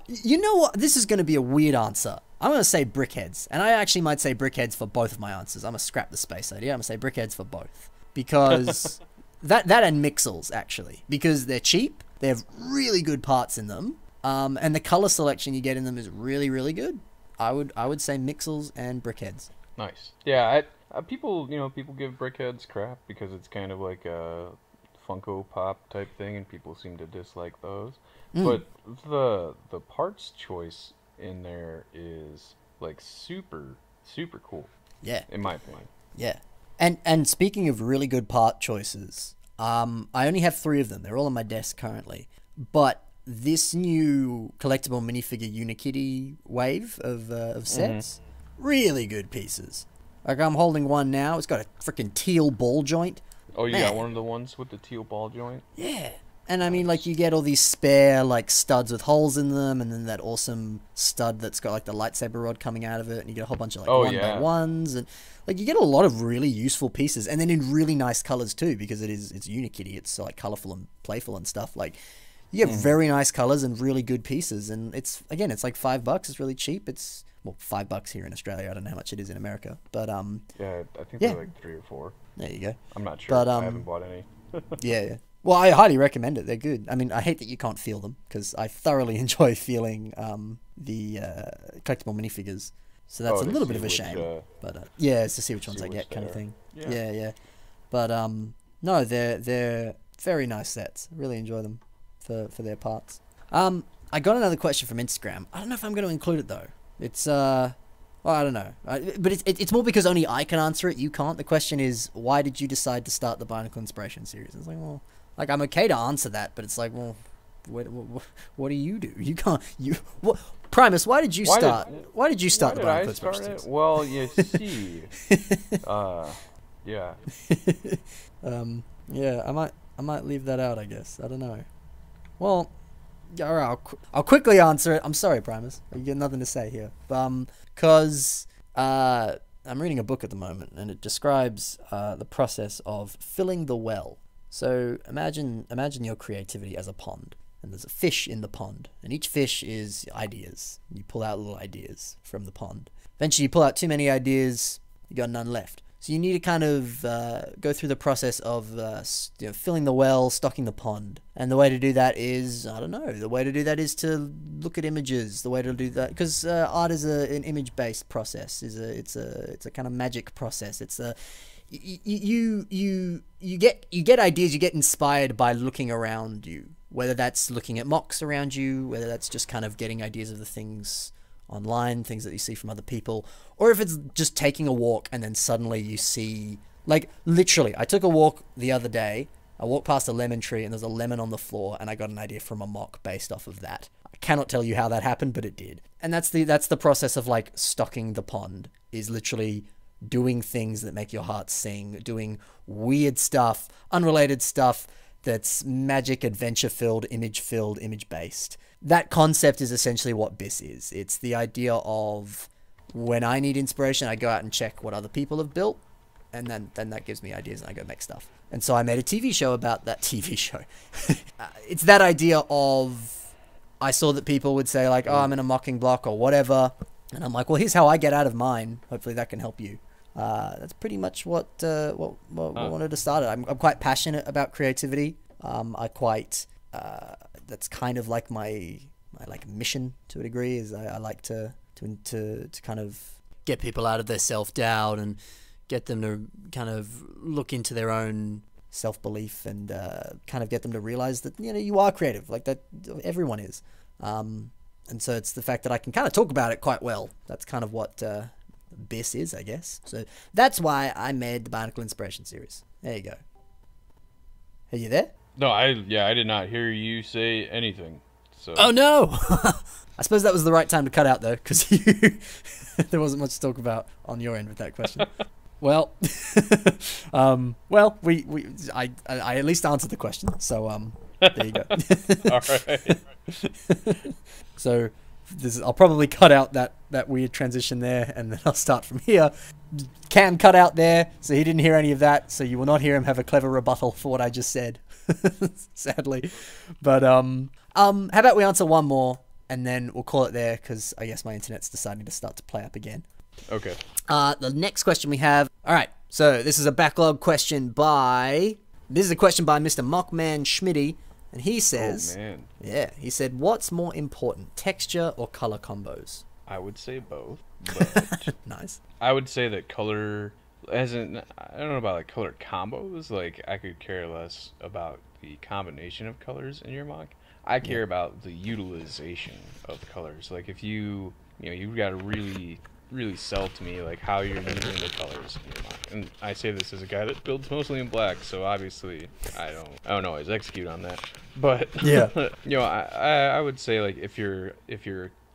you know what? This is going to be a weird answer. I'm going to say brickheads. And I actually might say brickheads for both of my answers. I'm going to scrap the space idea. I'm going to say brickheads for both. Because that and Mixels, actually. Because they're cheap. They have really good parts in them. And the color selection you get in them is really, really good. I would say Mixels and brickheads. Nice. Yeah, people give brickheads crap because it's kind of like a Funko Pop type thing, and people seem to dislike those. But the parts choice in there is like super cool. Yeah. In my opinion. Yeah. And speaking of really good part choices, I only have 3 of them. They're all on my desk currently. But this new collectible minifigure Unikitty wave of sets. Really good pieces. Like, I'm holding one now. It's got a freaking teal ball joint. Oh, you got one of the ones with the teal ball joint? Yeah. And I mean, like, you get all these spare, like, studs with holes in them, and then that awesome stud that's got, like, the lightsaber rod coming out of it, and you get a whole bunch of, like, one-by-ones, and, like, you get a lot of really useful pieces, and then in really nice colors, too, because it's Unikitty. It's, like, colorful and playful and stuff. Like, you get very nice colors and really good pieces, and it's like $5. It's really cheap. It's... Well, $5 here in Australia. I don't know how much it is in America, but yeah, I think they're like 3 or 4. There you go. I'm not sure. But I haven't bought any. yeah. Well, I highly recommend it. They're good. I mean, I hate that you can't feel them because I thoroughly enjoy feeling the collectible minifigures. So that's a little bit of a shame. But yeah, it's to see which ones I get, kind of thing. Yeah. But no, they're very nice sets. I really enjoy them for their parts. I got another question from Instagram. I don't know if I'm going to include it though. It's well, I don't know, but it's more because only I can answer it. You can't. The question is, why did you decide to start the Bionicle Inspiration series? It's like, well, like I'm okay to answer that, but it's like, well, what do you do? You can't. What, Primus? Why did you start? Why did you start the Bionicle Inspiration series? Well, you see, yeah. Yeah, I might leave that out. I guess I don't know. Well. All right, I'll quickly answer it. I'm sorry, Primus. You got nothing to say here. Because I'm reading a book at the moment, and it describes the process of filling the well. So imagine your creativity as a pond, and there's a fish in the pond, and each fish is ideas. You pull out little ideas from the pond. Eventually, you pull out too many ideas, you got none left. So you need to kind of go through the process of filling the well, stocking the pond. And the way to do that is, I don't know, the way to do that is to look at images. The way to do that, because art is an image-based process. It's a kind of magic process. It's a you get ideas, you get inspired by looking around you. Whether that's looking at mocks around you, whether that's just kind of getting ideas of the things online, things that you see from other people, or if it's just taking a walk and then suddenly you see, like, literally, I took a walk the other day. I walked past a lemon tree and there's a lemon on the floor, and I got an idea from a mock based off of that. I cannot tell you how that happened, but it did. And that's the process of, like, stocking the pond, is literally doing things that make your heart sing, doing weird stuff, unrelated stuff that's magic, adventure-filled, image-based. That concept is essentially what BIS is. It's the idea of, when I need inspiration, I go out and check what other people have built, and then that gives me ideas and I go make stuff. And so I made a TV show about that TV show. It's that idea of, I saw that people would say, like, oh, I'm in a mocking block or whatever, and I'm like, well, here's how I get out of mine. Hopefully that can help you. That's pretty much what wanted to start it. I'm quite passionate about creativity. That's kind of like my like mission to a degree, is I like to kind of get people out of their self-doubt and get them to kind of look into their own self-belief and kind of get them to realize that, you know, you are creative, like that everyone is. And so it's the fact that I can kind of talk about it quite well. That's kind of what BIS is, I guess. So that's why I made the Barnacle Inspiration series. There you go. Are you there? No, I did not hear you say anything. So. Oh no! I suppose that was the right time to cut out though, because there wasn't much to talk about on your end with that question. Well, I at least answered the question, so there you go. All right. So I'll probably cut out that weird transition there, and then I'll start from here. Cam cut out there, so he didn't hear any of that, so you will not hear him have a clever rebuttal for what I just said, sadly. But how about we answer one more, and then we'll call it there, because I guess my internet's deciding to start to play up again. Okay. The next question we have. All right, so this is a backlog question by Mr. Mockman Schmitty. And he says, oh, man. Yeah, he said, what's more important, texture or color combos? I would say both. But nice. I would say that color, I don't know about like color combos. Like, I could care less about the combination of colors in your mock. I care about the utilization of colors. Like, if you've got to really sell to me like how you're using the colors in your mock. And I say this as a guy that builds mostly in black, so obviously I don't always execute on that. But yeah, I would say, like, if you're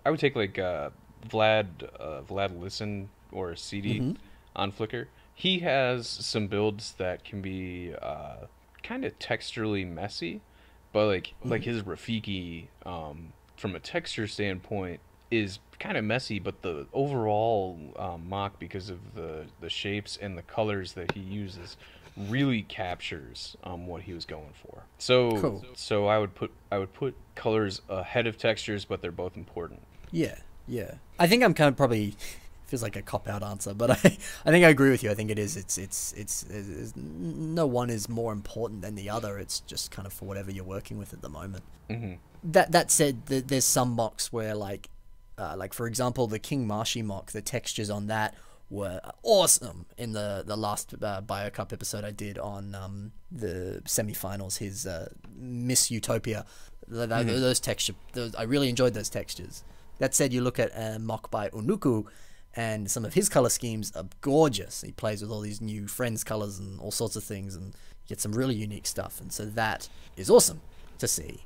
I would take like Vlad Listen or CD on Flickr. He has some builds that can be kind of texturally messy, but like his Rafiki from a texture standpoint is kind of messy, but the overall mock, because of the shapes and the colors that he uses, really captures what he was going for. So cool. So I would put colors ahead of textures, but they're both important. Yeah. I think I'm kind of probably feels like a cop-out answer, but I think I agree with you. I think it is. It's no one is more important than the other. It's just kind of for whatever you're working with at the moment. Mm-hmm. That said, there's some mocks where like for example, the King Marshy mock, the textures on that were awesome in the last BioCup episode I did on the semi-finals, his Miss Utopia. Those textures, I really enjoyed those textures. That said, you look at a mock by Unuku, and some of his color schemes are gorgeous. He plays with all these new Friends colors and all sorts of things, and get some really unique stuff, and so that is awesome to see.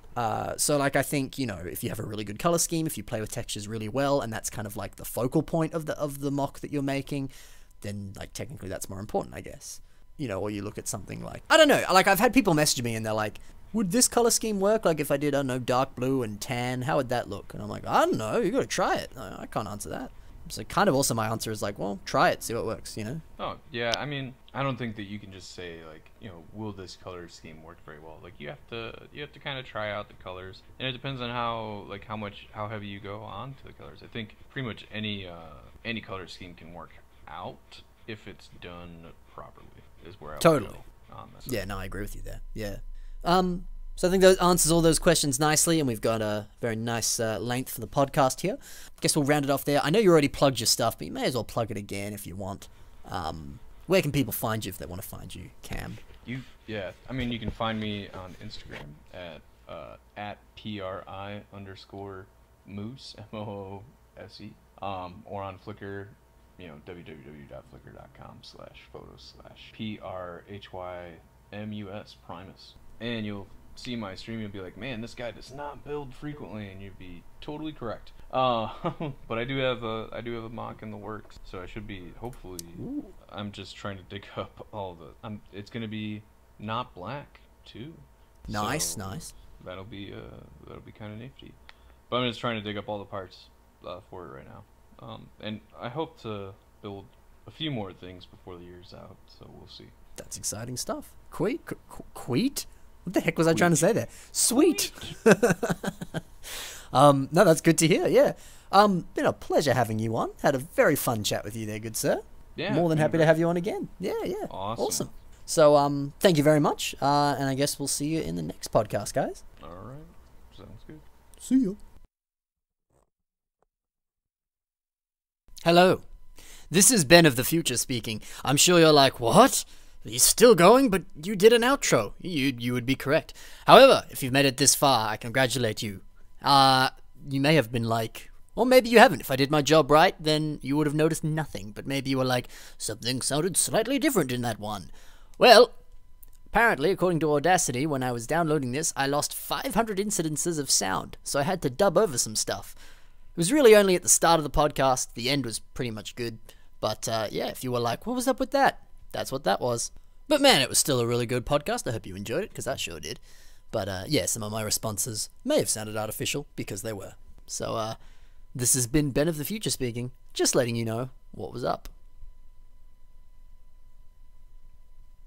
So like, I think, you know, if you have a really good color scheme, if you play with textures really well, and that's kind of like the focal point of the mock that you're making, then like technically that's more important, I guess. You know, or you look at something like, I don't know, like I've had people message me and they're like, would this color scheme work? Like if I did, I don't know, dark blue and tan, how would that look? And I'm like, I don't know, you gotta try it. I can't answer that. So kind of also my answer is like, well, try it, see what works, you know? Oh, yeah, I mean, I don't think that you can just say, like, you know, will this color scheme work very well? Like, you have to kind of try out the colors, and it depends on how heavy you go on to the colors. I think pretty much any color scheme can work out if it's done properly, is where I would totally go on this. Yeah, no, I agree with you there. Yeah. So I think that answers all those questions nicely, and we've got a very nice length for the podcast here. Guess we'll round it off there. I know you already plugged your stuff, but you may as well plug it again if you want. Where can people find you if they want to find you, Cam? I mean, you can find me on Instagram at @PRI_Moose, se. Or on Flickr, www.flickr.com/photos/PRHYMUS Primus. And you'll see my stream and be like, man, this guy does not build frequently, and you'd be totally correct. But I do have a mock in the works, so I should be, hopefully. Ooh. I'm just trying to dig up all the. It's gonna be not black too. Nice, So nice. that'll be kind of nifty. But I'm just trying to dig up all the parts for it right now. And I hope to build a few more things before the year's out, so we'll see. That's exciting stuff. Queet? What the heck was I trying to say there? Sweet. No, that's good to hear. Yeah. Been a pleasure having you on. Had a very fun chat with you there, good sir. Yeah. More than happy to have you on again. Yeah. Awesome. So, thank you very much. And I guess we'll see you in the next podcast, guys. All right. Sounds good. See you. Hello. This is Ben of the Future speaking. I'm sure you're like, what? He's still going, but you did an outro. You would be correct. However, if you've made it this far, I congratulate you. You may have been like, or maybe you haven't. If I did my job right, then you would have noticed nothing. But maybe you were like, something sounded slightly different in that one. Well, apparently, according to Audacity, when I was downloading this, I lost 500 incidences of sound, so I had to dub over some stuff. It was really only at the start of the podcast. The end was pretty much good. But yeah, if you were like, what was up with that? That's what that was. But man, it was still a really good podcast. I hope you enjoyed it, because I sure did. But yeah, some of my responses may have sounded artificial, because they were. So this has been Ben of the Future speaking, just letting you know what was up.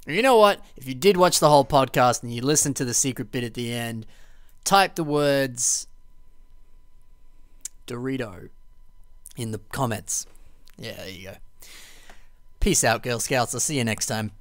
You know what? If you did watch the whole podcast and you listened to the secret bit at the end, type the words Dorito in the comments. Yeah, there you go. Peace out, Girl Scouts. I'll see you next time.